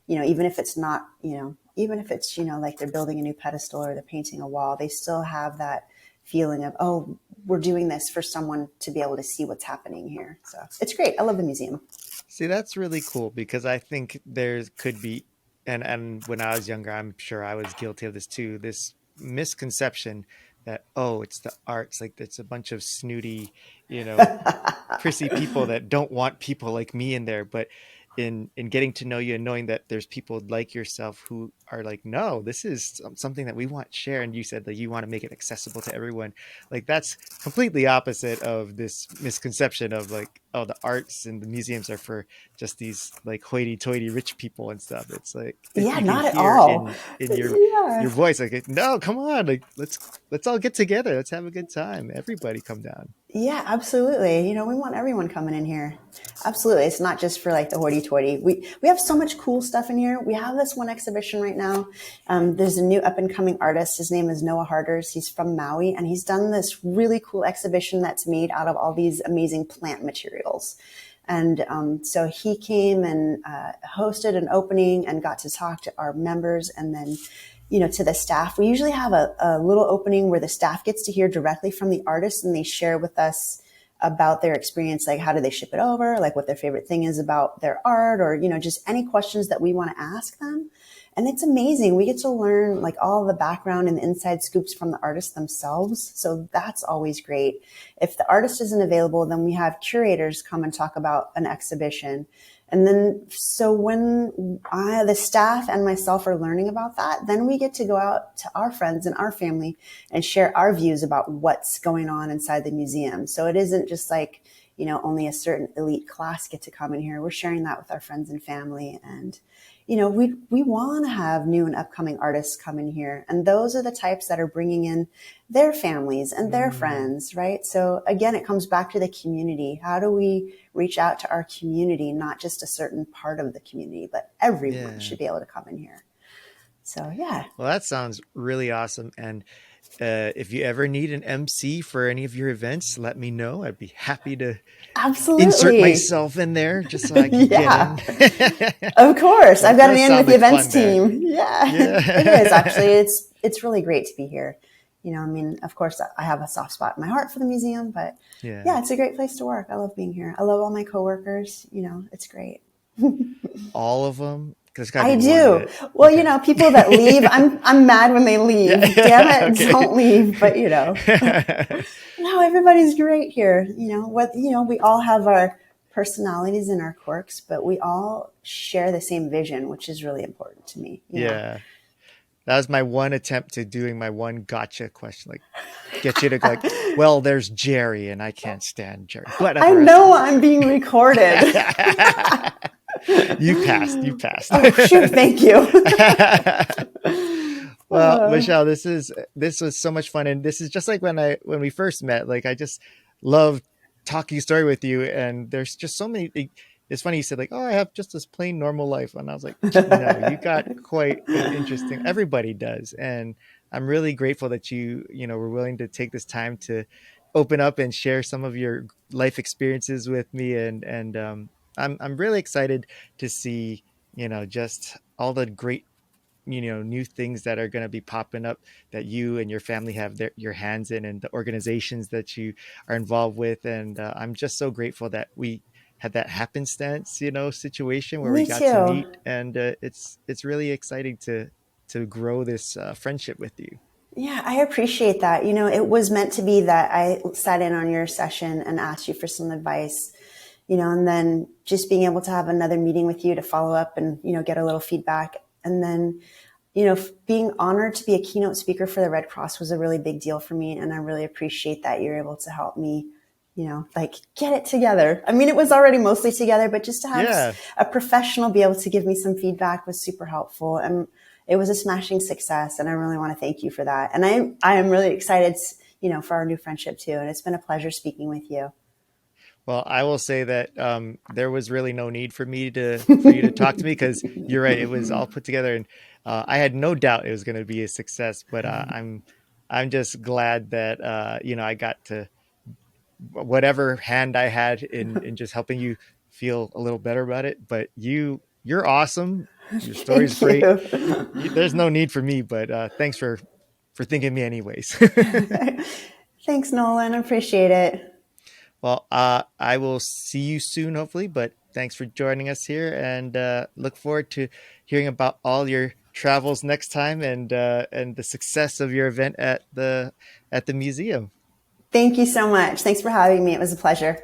Even if it's not, even if it's, like they're building a new pedestal or they're painting a wall, they still have that feeling of, oh, we're doing this for someone to be able to see what's happening here. So it's great. I love the museum. See, that's really cool because I think there could be, and when I was younger, I'm sure I was guilty of this too, this misconception that, oh, it's the arts, like it's a bunch of snooty, you know, prissy people that don't want people like me in there. But in getting to know you and knowing that there's people like yourself who are like, no, this is something that we want to share, and you said that you want to make it accessible to everyone, like that's completely opposite of this misconception of like, oh, the arts and the museums are for just these like hoity-toity rich people and stuff. It's like Yeah, you can not at hear all. in your Yeah. voice like, no, come on, like let's all get together, let's have a good time, everybody come down. Yeah, absolutely. We want everyone coming in here. Absolutely. It's not just for like the hoity-toity. We have so much cool stuff in here. We have this one exhibition right now. There's a new up-and-coming artist. His name is Noah Harders. He's from Maui, and he's done this really cool exhibition that's made out of all these amazing plant materials. And so he came and hosted an opening and got to talk to our members, and then to the staff. We usually have a little opening where the staff gets to hear directly from the artist, and they share with us about their experience, like how do they ship it over, like what their favorite thing is about their art, or, just any questions that we want to ask them. And it's amazing. We get to learn like all the background and the inside scoops from the artists themselves. So that's always great. If the artist isn't available, then we have curators come and talk about an exhibition. And then, so when the staff and myself are learning about that, then we get to go out to our friends and our family and share our views about what's going on inside the museum. So it isn't just like, only a certain elite class get to come in here. We're sharing that with our friends and family. And, we want to have new and upcoming artists come in here. And those are the types that are bringing in their families and their friends, right? So again, it comes back to the community. How do we reach out to our community, not just a certain part of the community, but everyone should be able to come in here. So, yeah. Well, that sounds really awesome. And if you ever need an MC for any of your events, let me know. I'd be happy to insert Absolutely. myself in there just so I can Yeah. get in. Of course. That I've got to does be in sound with the like events fun there. team. Yeah. It Yeah. is actually. It's really great to be here. Of course, I have a soft spot in my heart for the museum, but Yeah. yeah, it's a great place to work. I love being here. I love all my coworkers. It's great. All of them There's got to I be one do. that. Well, Okay. people that leave, I'm mad when they Yeah. leave. Damn Yeah. it, Okay. don't leave. But no, everybody's great here. We all have our personalities and our quirks, but we all share the same vision, which is really important to me. Yeah. That was my one attempt to doing my one gotcha question, like get you to go like, well, there's Jerry, and I can't stand Jerry. What I other know restaurants? I'm being recorded. You passed. You passed. Oh, shoot, thank you. Well, Michelle, this was so much fun, and this is just like when we first met. Like I just love talking story with you, and there's just so many. It's funny you said like, oh, I have just this plain normal life, and I was like, no, you got quite an interesting. Everybody does, and I'm really grateful that you were willing to take this time to open up and share some of your life experiences with me, and I'm really excited to see just all the great new things that are going to be popping up that you and your family have your hands in, and the organizations that you are involved with. And I'm just so grateful that we had that happenstance situation where we Me got to too. meet, and it's really exciting to grow this friendship with you. Yeah, I appreciate that. It was meant to be that I sat in on your session and asked you for some advice, and then just being able to have another meeting with you to follow up and, get a little feedback. And then, being honored to be a keynote speaker for the Red Cross was a really big deal for me. And I really appreciate that you're able to help me, like get it together. I mean, it was already mostly together, but just to have Yeah. a professional be able to give me some feedback was super helpful. And it was a smashing success. And I really want to thank you for that. And I am really excited, for our new friendship too. And it's been a pleasure speaking with you. Well, I will say that there was really no need for you to talk to me, because you're right. It was all put together, and I had no doubt it was going to be a success. But I'm just glad that I got to whatever hand I had in just helping you feel a little better about it. But you're awesome. Your story's Thank great. you. There's no need for me, but thanks for thinking of me anyways. Thanks, Nolan. I appreciate it. Well, I will see you soon, hopefully. But thanks for joining us here, and look forward to hearing about all your travels next time, and the success of your event at the museum. Thank you so much. Thanks for having me. It was a pleasure.